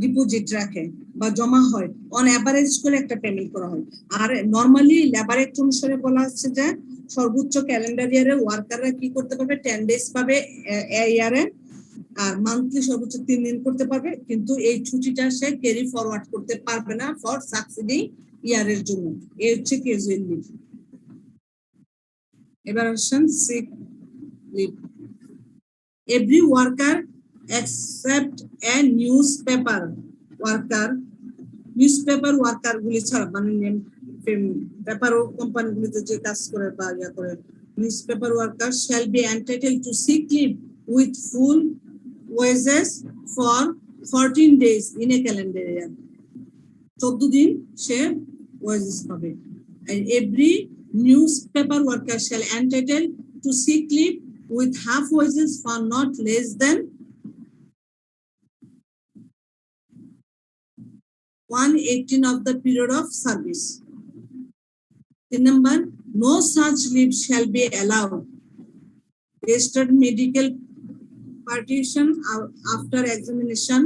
ডিপোজিট রাখে বা জমা হয়, অন অ্যাভারেজ করে একটা পেমেন্ট করা হয়। আর নরমালি লেবার অ্যাক্ট অনুসারে বলা হচ্ছে যে সর্বোচ্চ ক্যালেন্ডার ইয়ারে ওয়ার্কাররা কি করতে পারবে 10 ডেজ পাবে ইয়ারে, আর মান্থলি সর্বোচ্চ 3 দিন করতে পারবে, কিন্তু এই ছুটিটা সে ক্যারি ফরওয়ার্ড করতে পারবে না ফর সাকসিডিং ইয়ারের জন্য। এই হচ্ছে ক্যাজুয়াল লিভ। এবার আসেন sick leave. Every worker except a newspaper worker গুলি ছাড়া মানে পেপার কোম্পানিগুলিতে যে কাজ করে বা ইয়া করে newspaper worker shall be entitled to sick leave with full wages for 14 days in a calendar year. 14 দিন সে ওয়েজেস পাবে। And every newspaper worker shall entitled to sick leave with half wages for not less than 1/18 of the period of service. Number, no such leave shall be allowed. Registered medical partition after examination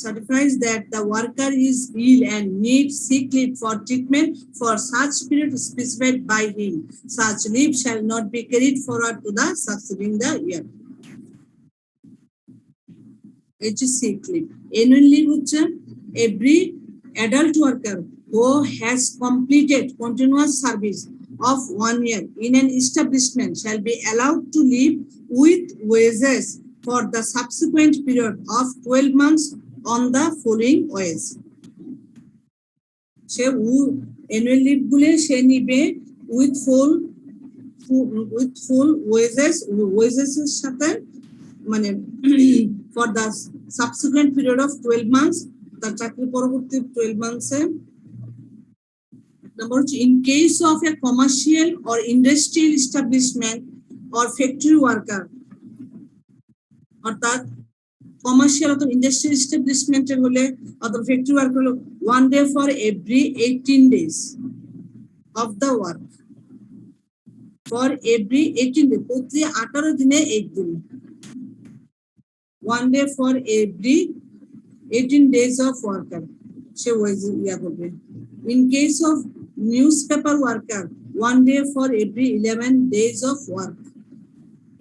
certifies that the worker is ill and needs sick leave for treatment for such period specified by him. Such leave shall not be carried forward to the succeeding the year. Sick leave. Annual leave হচ্ছে every adult worker who has completed continuous service of 1 year in an establishment shall be allowed to leave with wages for the subsequent period of 12 months on the following ways. Say annual leave গুলি সে নিবে with full wages এর সাথে মানে for the subsequent period of 12 months তার চাকরি পরবর্তী 12 months A. Number 2, in case of a commercial or industrial establishment or factory worker, অর্থাৎ commercial অথবা ইন্ডাস্ট্রিয়াল এস্টাবলিশমেন্টের হলে অথবা ফ্যাক্টরি ওয়ার্ক হলো 1 day for every 18 days of the work, for every 18 days প্রতি 18 দিনে এক দিন, 1 day for every 18 days of worker সে ওয়াইজ ইয়া করবে। In case of newspaper worker, 1 day for every 11 days of work.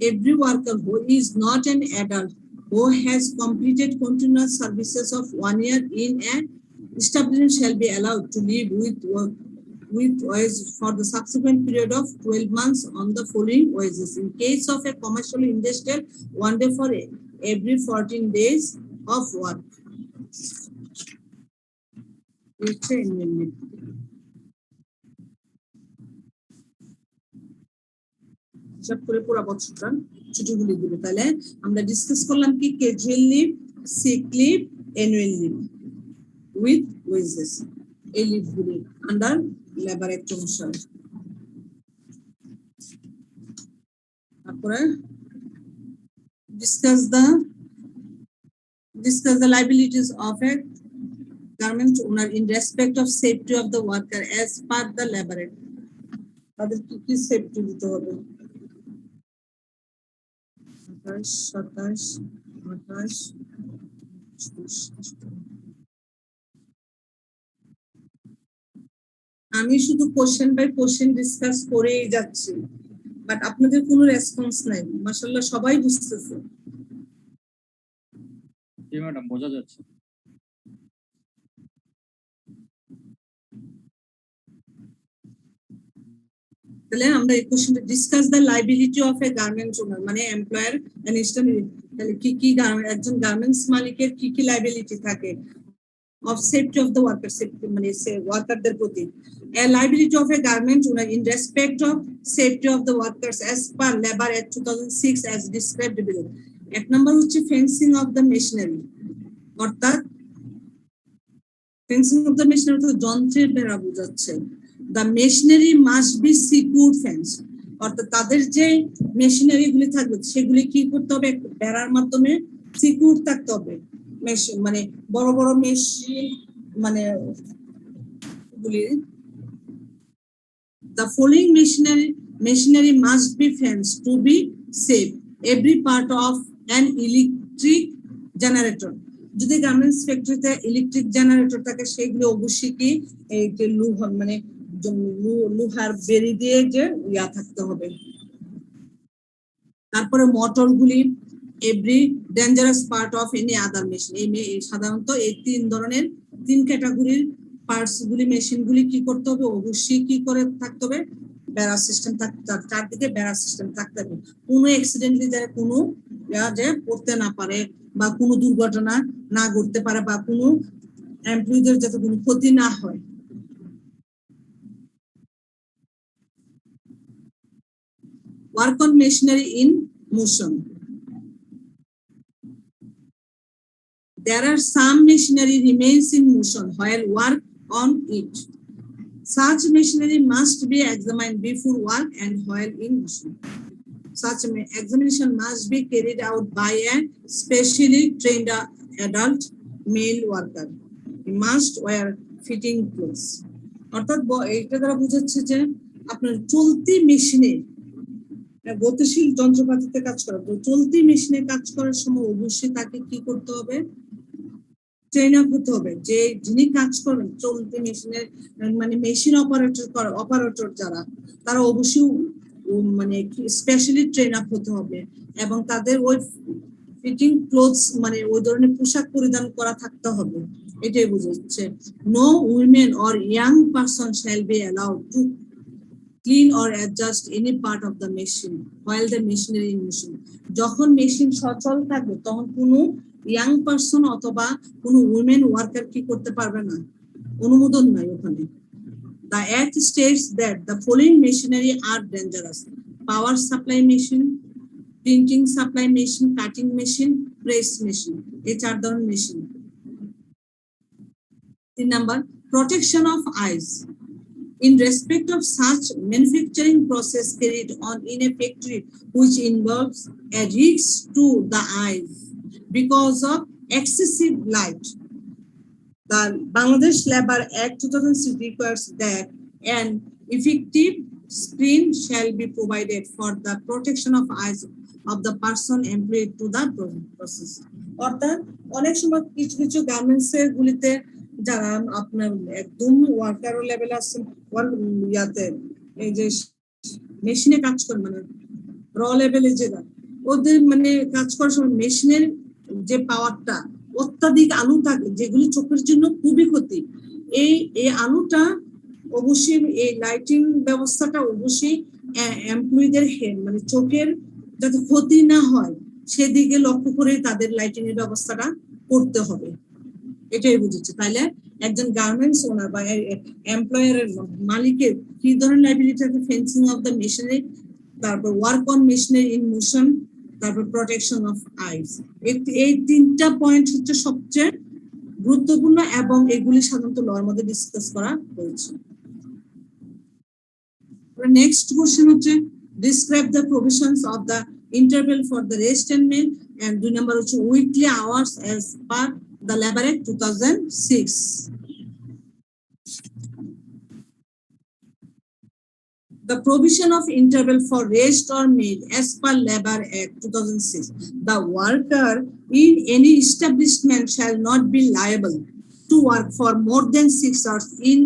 Every worker who is not an adult who has completed continuous services of 1 year in an establishment shall be allowed to leave with wage for the subsequent period of 12 months on the following wages. In case of a commercial industrial, 1 day for every 14 days of work. It's a annual leave. সব করে পুরো বছরটা ছুটিগুলি দিবে। তাহলে আমরা discuss করলাম কি casual leave, sick leave, annual leave with wages, এই লিভগুলি আন্ডার লেবার অ্যাক্ট অনুসারে। তারপরে discuss the liabilities of a garment owner in respect of safety of the worker as per the labor act. তাদের কি কি safety দিতে হবে? 27, 28, 29। আমি শুধু কোশ্চেন বাই কোশ্চেন ডিসকাস করেই যাচ্ছি, বাট আপনাদের কোনো রেসপন্স নাই। মাশাআল্লাহ সবাই বুঝতেছে। জি ম্যাডাম, বোঝা যাচ্ছে। তাহলে আমরা এই কোশ্চেনটা discuss the liability of a garments owner, মানে এমপ্লয়ার অ্যান্ড তাহলে কি কি একজন গার্মেন্টস মালিকের কি কি লাইবিলিটি থাকে of safety of the worker, safety মানে ওয়ার্কারদের প্রতি। A liability of a garment owner in respect of safety of the workers as per Labor Act 2006 as described below. এক নম্বর হচ্ছে ফেন্সিং অফ দ্য মেশিনারি, অর্থাৎ fencing of the machinery অর্থাৎ যন্ত্রের বেড়া বোঝাচ্ছে। The machinery must be secure fenced, অর্থাৎ তাদের যে মেশিনারি গুলি থাকবে সেগুলি কি করতে হবে? বেড়ার মাধ্যমে সিকিউর থাকতে হবে। মানে বড় বড় মেশিন মানে গুলি, the following machinery must be fenced to be safe. Every part of an electric generator, যদি গার্মেন্টস ফ্যাক্টরিতে ইলেকট্রিক জেনারেটর থাকে সেগুলো অবশ্যই কি এই যে লোহার বেড়ি দিয়ে যে ইয়া থাকতে হবে। তারপরে মোটরগুলি, every dangerous part of any other machine, এই সাধারণত এই তিন ক্যাটাগরির পার্টস গুলি মেশিন গুলি কি করতে হবে? অবশ্যই কি করে থাকতে হবে? বেড়া সিস্টেম থাকতে, চারদিকে বেড়া সিস্টেম থাকতে হবে। কোনো অ্যাক্সিডেন্টলি যাতে কোনো যে পড়তে না পারে বা কোনো দুর্ঘটনা না ঘটতে পারে বা কোনো এমপ্লয়ীদের যাতে কোনো ক্ষতি না হয়। Work on machinery in motion. There are some machinery remains in motion while work on it. Such machinery must be examined before work and while in motion. Such examination must be carried out by a specially trained adult male worker. He must wear fitting clothes. অর্থাৎ এটা দ্বারা বোঝাচ্ছে যে আপনার চলতি মেশিনে, গতিশীল যন্ত্রপাতিতে কাজ করা, চলতি মেশিনে কাজ করার সময় অবশ্যই তাকে কি করতে হবে? ট্রেন আপ হতে হবে। যে যিনি কাজ করবেন চলতি মেশিনের মানে মেশিন অপারেটর যারা, তারা অবশ্যই মানে স্পেশালি ট্রেন আপ হতে হবে এবং তাদের ওই ফিটিং ক্লোথস মানে ওই ধরনের পোশাক পরিধান করা থাকতে হবে। এটাই বোঝাচ্ছে। No women or young person shall be allowed to clean or adjust any part of the machine while the machinery in motion. যখন মেশিন সচল থাকবে তখন কোনো ইয়াং পারসন অথবা কোনো উইমেন ওয়ার্কার কি করতে পারবে না, অনুমোদন নাই ওখানে। The act states that the following machinery are dangerous: power supply machine, printing supply machine, cutting machine, press machine. এই চার ধরনের machine. 3 number, protection of eyes. In respect of such manufacturing process carried on in a factory which involves a risk to the eyes because of excessive light, the Bangladesh Labor Act 2006 requires that an effective screen shall be provided for the protection of eyes of the person employed to the process. অর্থাৎ অনেক সময় কিছু কিছু garments এর গুলিতে যারা আপনার একদম ওয়ার্কার লেভেল আছে, ইয়াতে এই যে মেশিনে কাজ করে মানে র লেভেলে যেটা ওদের মানে কাজ করার সময় মেশিনের যে পাওয়ারটা অত্যাধিক আলো থাকে যেগুলি চোখের জন্য খুবই ক্ষতি। এই আলোটা অবশ্যই এই লাইটিং ব্যবস্থাটা অবশ্যই এমপ্লয়ীদের মানে চোখের যাতে ক্ষতি না হয় সেদিকে লক্ষ্য করে তাদের লাইটিং এর ব্যবস্থাটা করতে হবে, এটাই বুঝেছে। তাইলে একজন গার্মেন্টস ওনার বা এমপ্লয়ারের মালিকের কি ধরনের লাইবিলিটি আছে? ফেন্সিং অফ দ্য মেশিনারি, তারপর work on machinery in motion, তারপর প্রোটেকশন অফ আইস। এই তিনটা পয়েন্ট হচ্ছে সবচেয়ে গুরুত্বপূর্ণ এবং এগুলি সাধারণত লর মধ্যে ডিসকাস করা হয়েছে। নেক্সট কোশ্চেন হচ্ছে describe the provisions of the interval for the rest and meal, and 2 number হচ্ছে weekly hours as per the labour act 2006. The provision of interval for rest or meal as per Labour Act 2006. The worker in any establishment shall not be liable to work for more than 6 hours in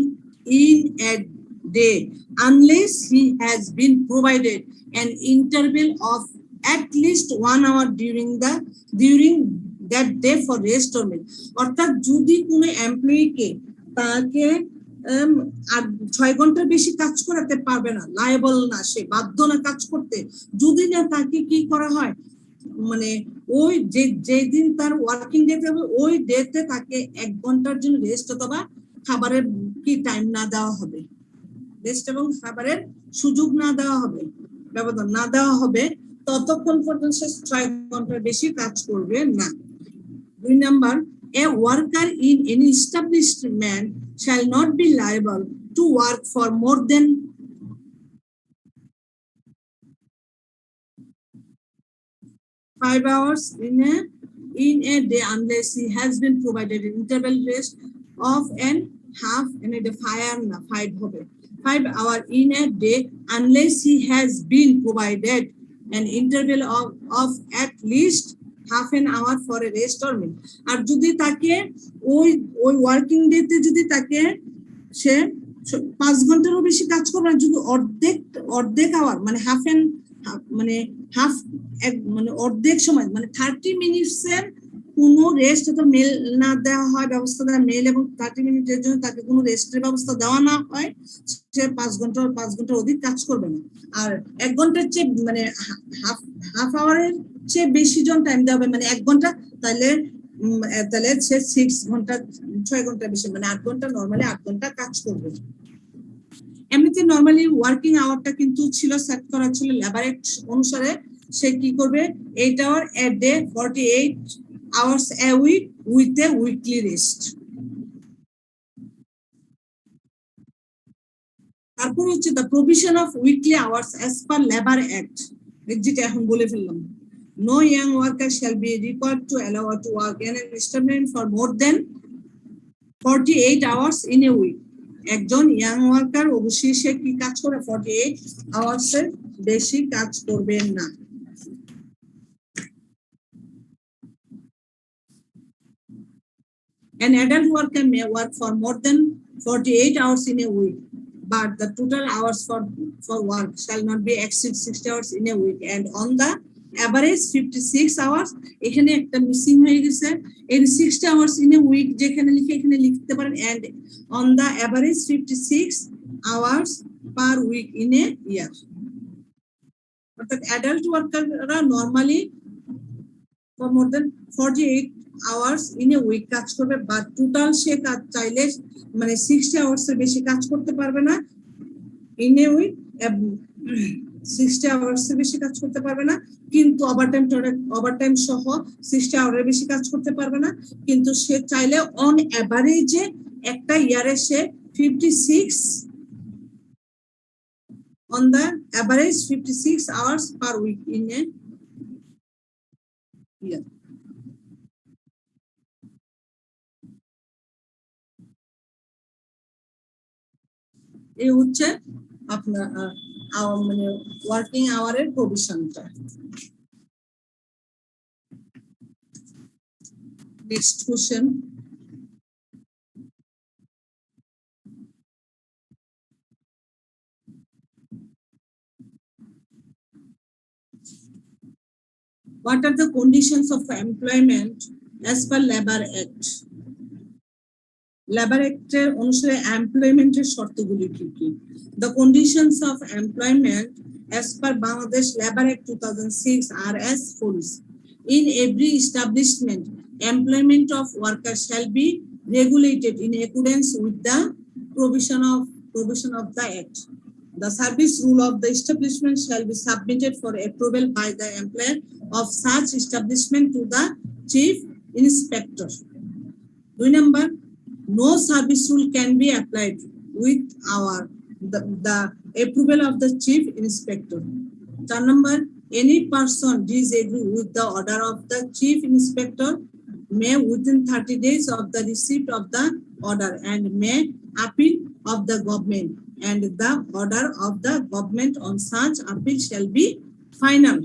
a day unless he has been provided an interval of at least 1 hour during that day for rest or meal. অর্থাৎ যদি কোনো এমপ্লয়িকে তাকে 6 ঘন্টার বেশি কাজ করাতে পারবে না, লায়াবল না, সে বাধ্য না কাজ করতে, যদি না তাকে কি করা হয়, মানে ওই যেদিন তার ওয়ার্কিং ডে হবে ওই ডেতে তাকে 1 ঘন্টার জন্য রেস্ট অথবা খাবারের কি টাইম না দেওয়া হবে, রেস্ট এবং খাবারের সুযোগ না দেওয়া হবে, ব্যবধান না দেওয়া হবে, ততক্ষণ পর্যন্ত সে 6 ঘন্টার বেশি কাজ করবে না। 2 number, a worker in any establishment shall not be liable to work for more than 5 hours in a day unless he has been provided an interval rest of an half and a 5 hour in a day unless he has been provided an interval of at least half an hour for a rest or meal. আর যদি তাকে ওই working ডেতে যদি তাকে সে 5 ঘন্টারও বেশি কাজ করবে না, যদি অর্ধেক আওয়ার মানে অর্ধেক সময় মানে 30 মিনিটস এর কোনো রেস্ট অথবা মেল না দেওয়া হয়, ব্যবস্থা দেওয়া মেল এবং 30 মিনিটের জন্য তাকে কোনো রেস্টের ব্যবস্থা দেওয়া না হয়, সে 5 ঘন্টার অধিক কাজ করবে না। আর 1 ঘন্টার চেয়ে মানে হাফ আওয়ারের চেয়ে বেশি জন টাইম দেওয়া হবে, মানে 1 ঘন্টা, তাহলে সে 6 ঘন্টা বেশি মানে 8 ঘন্টা, নর্মালি 8 ঘন্টা কাজ করবে। এমনিতে নর্মালি ওয়ার্কিং আওয়ারটা কিন্তু ছিল সেট করা ছিল লেবার অ্যাক্ট অনুসারে, সে কি করবে 8 hour a day 48 hours a week with a weekly rest. তারপর হচ্ছে the provision of weekly hours as per Labour Act, যেটা এখন বলে ফেললাম। No young worker shall be required to allow to work in an establishment for more than 48 hours in a week. একজন young worker অবশ্যই সে কি কাজ করে 48 hours এর বেশি কাজ করবে না। An adult worker may work for more than 48 hours in a week, but the total hours for work shall not be exceed 60 hours in a week, and on the average 56 hours. এখানে একটা missing হয়ে গেছে, এই 60 hours in a week যেখানে লিখে এখানে লিখতে পারেন and on the average 56 hours per week in a year. অর্থাৎ অ্যাডাল্ট ওয়ার্কাররা normally for more than 48 hours in a week কাজ করবে, বা টোটাল সে কাজ চাইলে মানে 60 hours এর বেশি কাজ করতে পারবে না in a week, 60 hours এর বেশি কাজ করতে পারবে না, কিন্তু ওভারটাইম সহ 60 আওয়ারের বেশি কাজ করতে পারবে না, কিন্তু সে চাইলে অন এভারেজে একটা ইয়ারে সে 56 on the average 56 hours per week in a year. এই হচ্ছে আপনার মানে ওয়ার্কিং আওয়ারের প্রভিশনটা। Next question, what are the conditions of employment as per Labour Act? Labour অ্যাক্টের অনুসারে এমপ্লয়মেন্টের শর্তগুলি কি কি? The conditions of employment as per Bangladesh Labor Act 2006 are as follows. In every establishment, employment of workers shall be regulated in accordance with the provision of the Act. The service rule of the establishment shall be submitted for approval by the employer of such establishment to the chief inspector. 2 number, no service rule can be applied without the approval of the chief inspector. 3 number, any person disagree with the order of the chief inspector may within 30 days of the receipt of the order and may appeal of the government, and the order of the government on such appeal shall be final.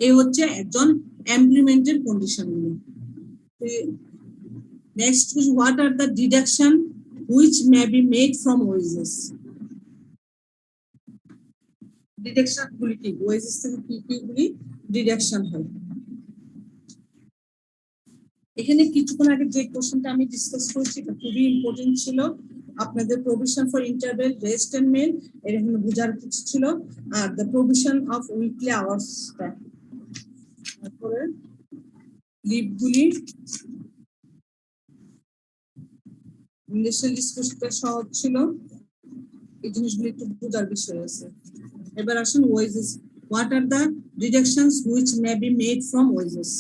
এই হচ্ছে একজন এমপ্লয়মেন্টের কন্ডিশনগুলো। Next is, what are the deduction which may be made from wages? Deduction গুলি কি? Wages থেকে কি কি গুলি deduction হয়? এখানে কিছুক্ষণ আগে যে কোশ্চেনটা আমি ডিসকাস করেছি এটা খুবই ইম্পর্টেন্ট ছিল। আপনাদের provision for interval, rest and meal এরকম বোঝার কিছু ছিল, আর দ্য প্রভিশন অফ উইকলি আওয়ার্সটা, তারপরে লিভগুলি, ইনিশিয়াল ডিসকাশনটা সহজ ছিল, এই জিনিসগুলি একটু বোঝার বিষয় আছে। এবার আসুন wages. What are the deductions which may be made from wages?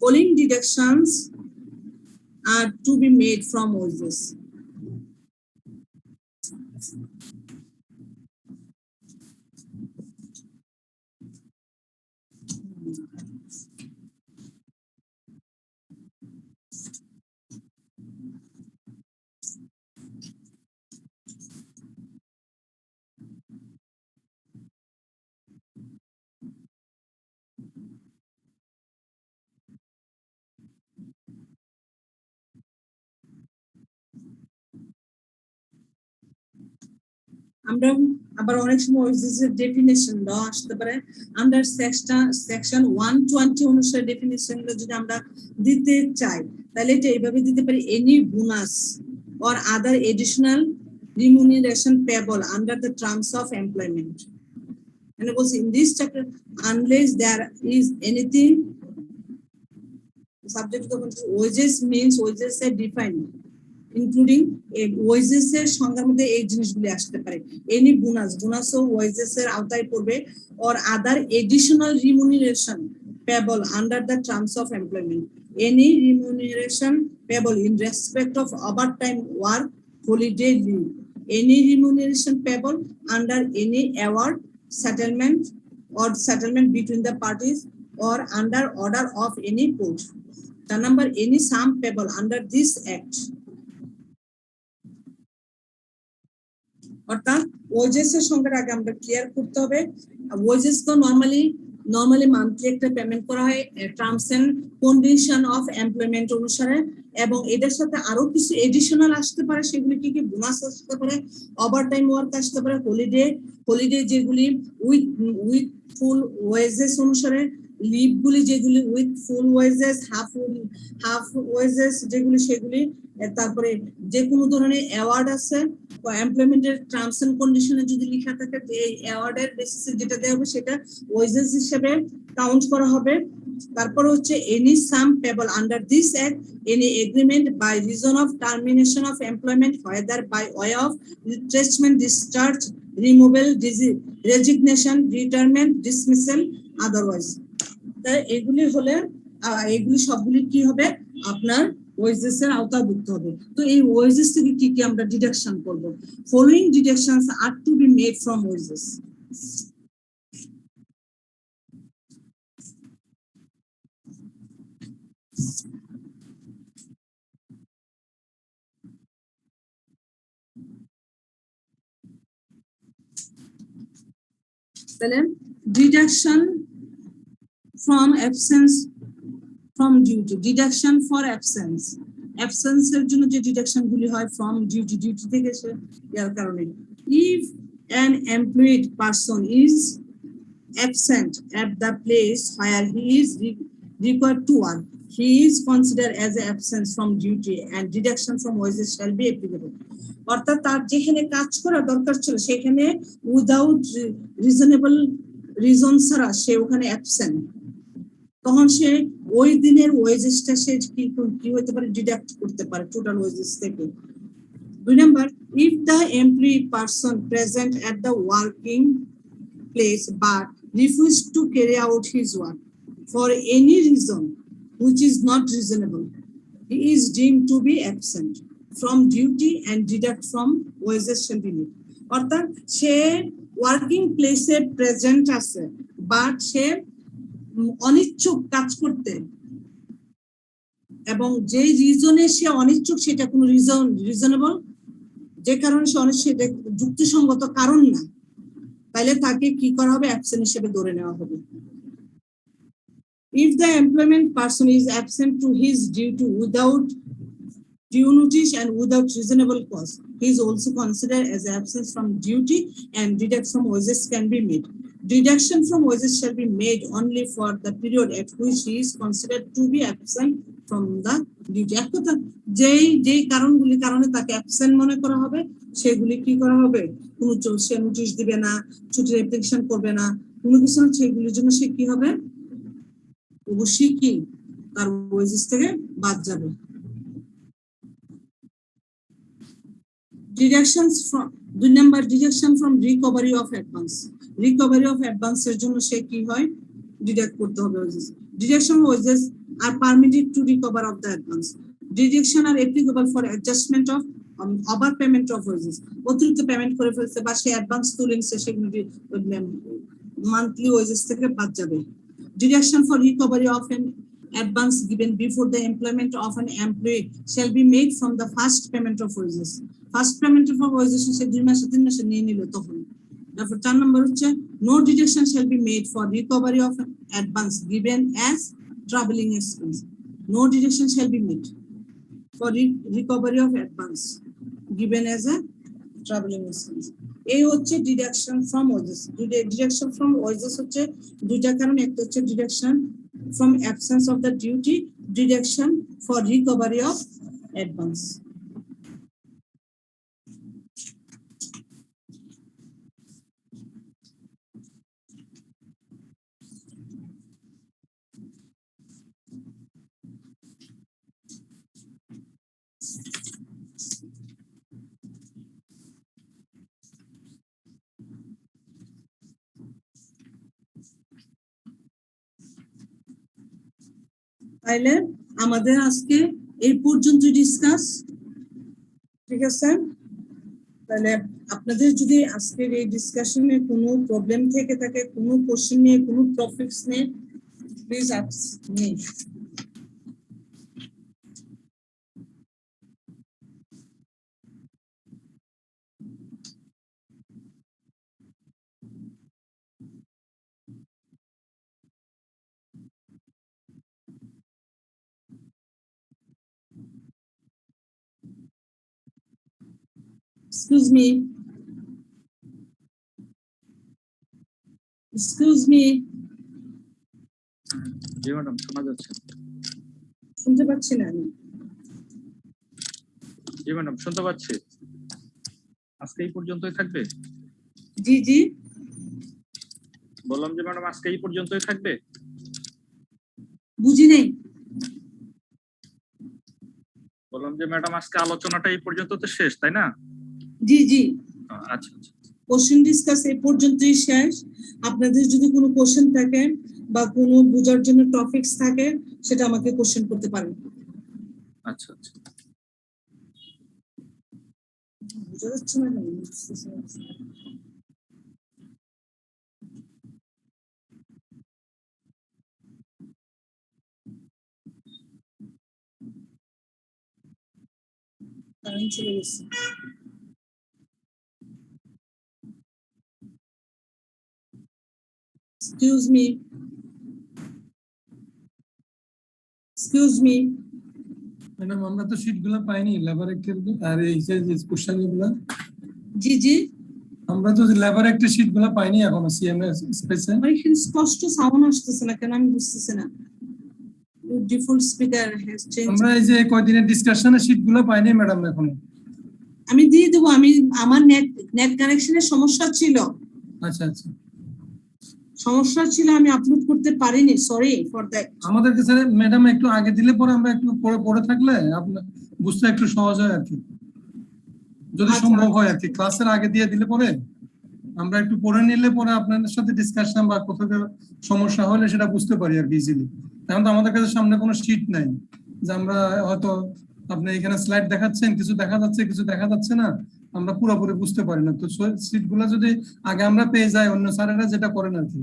Following deductions are to be made from wages. আমরা আবার অনেক সময় ওয়েজেসের ডেফিনিশন দেওয়া আসতে পারে। আন্ডার সেকশন 120 অনুসারে ডেফিনিশনটা যদি আমরা দিতে চাই তাহলে এটা এইভাবে দিতে পারি, any bonus or other additional remuneration payable under the terms of employment. And it was in this chapter, unless there is anything, subject to wages means wages are defined, including wages এর সংজ্ঞার মধ্যে এই জিনিসগুলি আসতে পারে। Any bonus ও wages এর আওতায় পড়বে, or other additional remuneration payable under the terms of employment. Any remuneration payable in respect of overtime work, holiday leave. Any remuneration payable under any award, settlement or settlement between the parties, or under order of any court. The number, any sum payable under this act. অর্থাৎ wages এর সংখ্যাটা আগে আমরা clear করতে হবে। Wages তো normally monthly একটা payment করা হয় terms and condition of employment অনুসারে, এবং এটার সাথে আরো কিছু এডিশনাল আসতে পারে। সেগুলি কি কি? বোনাস আসতে পারে, ওভারটাইম ওয়ার্ক আসতে পারে, হলিডে যেগুলি উইথ ফুল ওয়েজেস অনুসারে, লিভগুলি যেগুলি with full wages, half wages যেগুলি সেগুলি, তারপরে যে কোনো ধরনের অ্যাওয়ার্ড আছে এমপ্লয়মেন্টের টার্মস এন্ড কন্ডিশনে যদি লেখা থাকে যে এই অ্যাওয়ার্ডের বেসিসে যেটা দেওয়া হবে সেটা ওয়েজেস হিসেবে কাউন্ট করা হবে। তারপর হচ্ছে any sum payable under this act, any agreement by reason of termination of employment, whether by way of retrenchment, discharge, removal, resignation, retirement, dismissal, otherwise. তাই এগুলি হলে এগুলি সবগুলি কি হবে? আপনার ওয়েজেস এর আওতাভুক্ত হবে। তো এই ওয়েজেস থেকে কি কি আমরা ডিডাকশন করব? Following deductions are to be made from wages. তাহলে deduction from absence from duty, deduction for absence, absence এর জন্য যে ডিডাকশন গুলি হয় from duty থেকে সে এর কারণে, if an employed person is absent at the place where he is required to work, he is considered as an absence from duty and deduction from wages shall be applicable. অর্থাৎ তার যেখানে কাজ করা দরকার ছিল সেখানে উইদাউট রিজনেবল রিজন ছাড়া সে ওখানে অ্যাবসেন্ট, তখন সে ওই দিনের ওয়েজেসটা সে কি হতে পারে ডিডাক্ট করতে পারে টোটাল ওয়েজেস থেকে। 2 number, if the employee person present at the working place but refused to carry out his work for any reason which is not reasonable, he is deemed to be absent from duty and deduct from wages shall be made. অর্থাৎ সে working প্লেসে present আছে but সে অনিচ্ছুক কাজ করতে, এবং যে রিজনে সে অনিচ্ছুক সেটা কোনো রিজনেবল, যে কারণে সে সেটা যুক্তিসঙ্গত কারণ না, তাহলে তাকে কি করা হবে, অ্যাবসেন্ট হিসেবে ধরে নেওয়া হবে। If the employment person is absent to his duty without due notice and without reasonable cause, he is also considered as absence from duty and deduction from wages can be made. Deduction from wages shall be made only for the period at which he is considered to be absent from the duty. অর্থাৎ যেই কারণগুলি কারণে তাকে absent মনে করা হবে সেগুলি কি করা হবে, কোনো সে নোটিশ দিবে না, ছুটির অ্যাপ্লিকেশন করবে না, কোনো কিছু না, সেগুলির জন্য সে কি হবে, অবশ্যই কি তার ওয়েজেস থেকে বাদ যাবে। Deductions from 2 number, deduction from recovery of advance. Recovery of advance এর জন্য সে কি হয়, ডিডাক্ট করতে হবে wages. Deduction wages are permitted to recover of the advance. Deduction are applicable for adjustment of overpayment of wages. অতিরিক্ত payment করে ফেলছে বা সে অ্যাডভান্স তুলে নিছে, সেগুলি মান্থলি ওয়েজেস থেকে বাদ যাবে। Deduction for recovery of an advance given before the employment of an employee shall be made from the first payment of wages. First payment of wages সে 2 মাসে 3 মাসে নিয়ে নিল তখন। তারপর 4 নম্বর হচ্ছে no deduction shall be made for recovery of advance given as traveling expense. No deduction shall be made for recovery of advance given as a traveling expense. এই হচ্ছে deduction from wages. Deduction from wages হচ্ছে দুইটা কারণ, একটা হচ্ছে deduction from absence of the duty, deduction for recovery of advance. তাইলে আমাদের আজকে এই পর্যন্ত ডিসকাস, ঠিক আছে? তাহলে আপনাদের যদি আজকের এই ডিসকাশনে কোনো প্রবলেম থেকে থাকে, কোনো কোশ্চেন নিয়ে, কোনো টপিকস নিয়ে, please ask me. Excuse me. Excuse me. G madam, শোনা যাচ্ছে। শুনতে পাচ্ছি না আমি। জি ম্যাডাম, শুনতে পাচ্ছি। আজকে এই পর্যন্তই থাকবে? জি জি বললাম যে ম্যাডাম আজকে এই পর্যন্তই থাকবে। বুঝি নাই। বললাম যে ম্যাডাম আজকে আলোচনাটা এই পর্যন্ত তো শেষ, তাই না? জি জি আচ্ছা আচ্ছা, কোশ্চেন ডিসকাস এই পর্যন্তই শেষ। আপনাদের যদি কোনো কোশ্চেন থাকে বা কোনো বোঝার জন্য টপিকস থাকে সেটা আমাকে কোশ্চেন করতে পারেন। আচ্ছা আচ্ছা, বুঝা যাচ্ছে না? কারেন্ট চলে গেছে। Excuse me. Excuse me. Madam আমরা তো শীটগুলো পাইনি লেবার অ্যাক্টের, আর এই যে কোশ্চেনগুলো। জি জি আমরা তো লেবার অ্যাক্টের শীটগুলো পাইনি এখনো, সিএমএস স্পেশাল। আমার এখানে স্পষ্ট সাউন্ড আসতেছে না কেন আমি বুঝতেছি না। default speaker has changed. আমরা এই যে কয়দিনের ডিসকাশনের শীট গুলো পাইনি ম্যাডাম এখনো। আমি দিয়ে দেবো, আমার নেট কানেকশনের সমস্যা ছিল, আচ্ছা আচ্ছা, আমি আপলোড করতে পারিনি, সরি ফর দ্যাট। আমাদের কাছে ম্যাডাম একটু আগে দিলে পরে আমরা একটু পড়ে থাকলে আপনার বুঝতে একটু সহজ হয় আর কি, যদি আচ্ছা, সম্ভব হয় আর কি। ক্লাসের আগে দিয়ে দিলে পরে আমরা একটু পড়ে নিলে পরে আপনাদের সাথে ডিসকাশন বা কোথাও সমস্যা হলে সেটা বুঝতে পারি আর কি ইজিলি। এখন তো আমাদের কাছে সামনে কোনো শীট নাই যে আমরা হয়তো আপনি এখানে স্লাইড দেখাচ্ছেন, কিছু দেখা যাচ্ছে কিছু দেখা যাচ্ছে না, আমরা পুরোপুরি বুঝতে পারি না। তো শীট গুলা যদি আগে আমরা পেয়ে যাই, অন্য স্যারেরা যেটা করেন আর কি,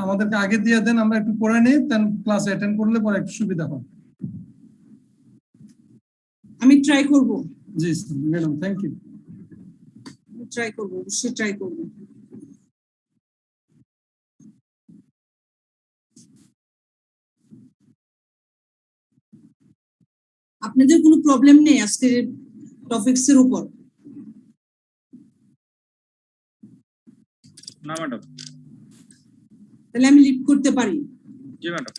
আমাদেরকে আগে দিয়ে দেন, আমরা একটু পড়ে নিই, দেন ক্লাসে অ্যাটেন্ড করলে পরে একটু সুবিধা হয়। আমি ট্রাই করব, জি ম্যাডাম, থ্যাংক ইউ। অবশ্যই ট্রাই করব। আপনাদের কোনো প্রবলেম নেই আজকের টপিকস এর উপর? না ম্যাডাম। তাহলে আমি লিড করতে পারি? জি ম্যাডাম।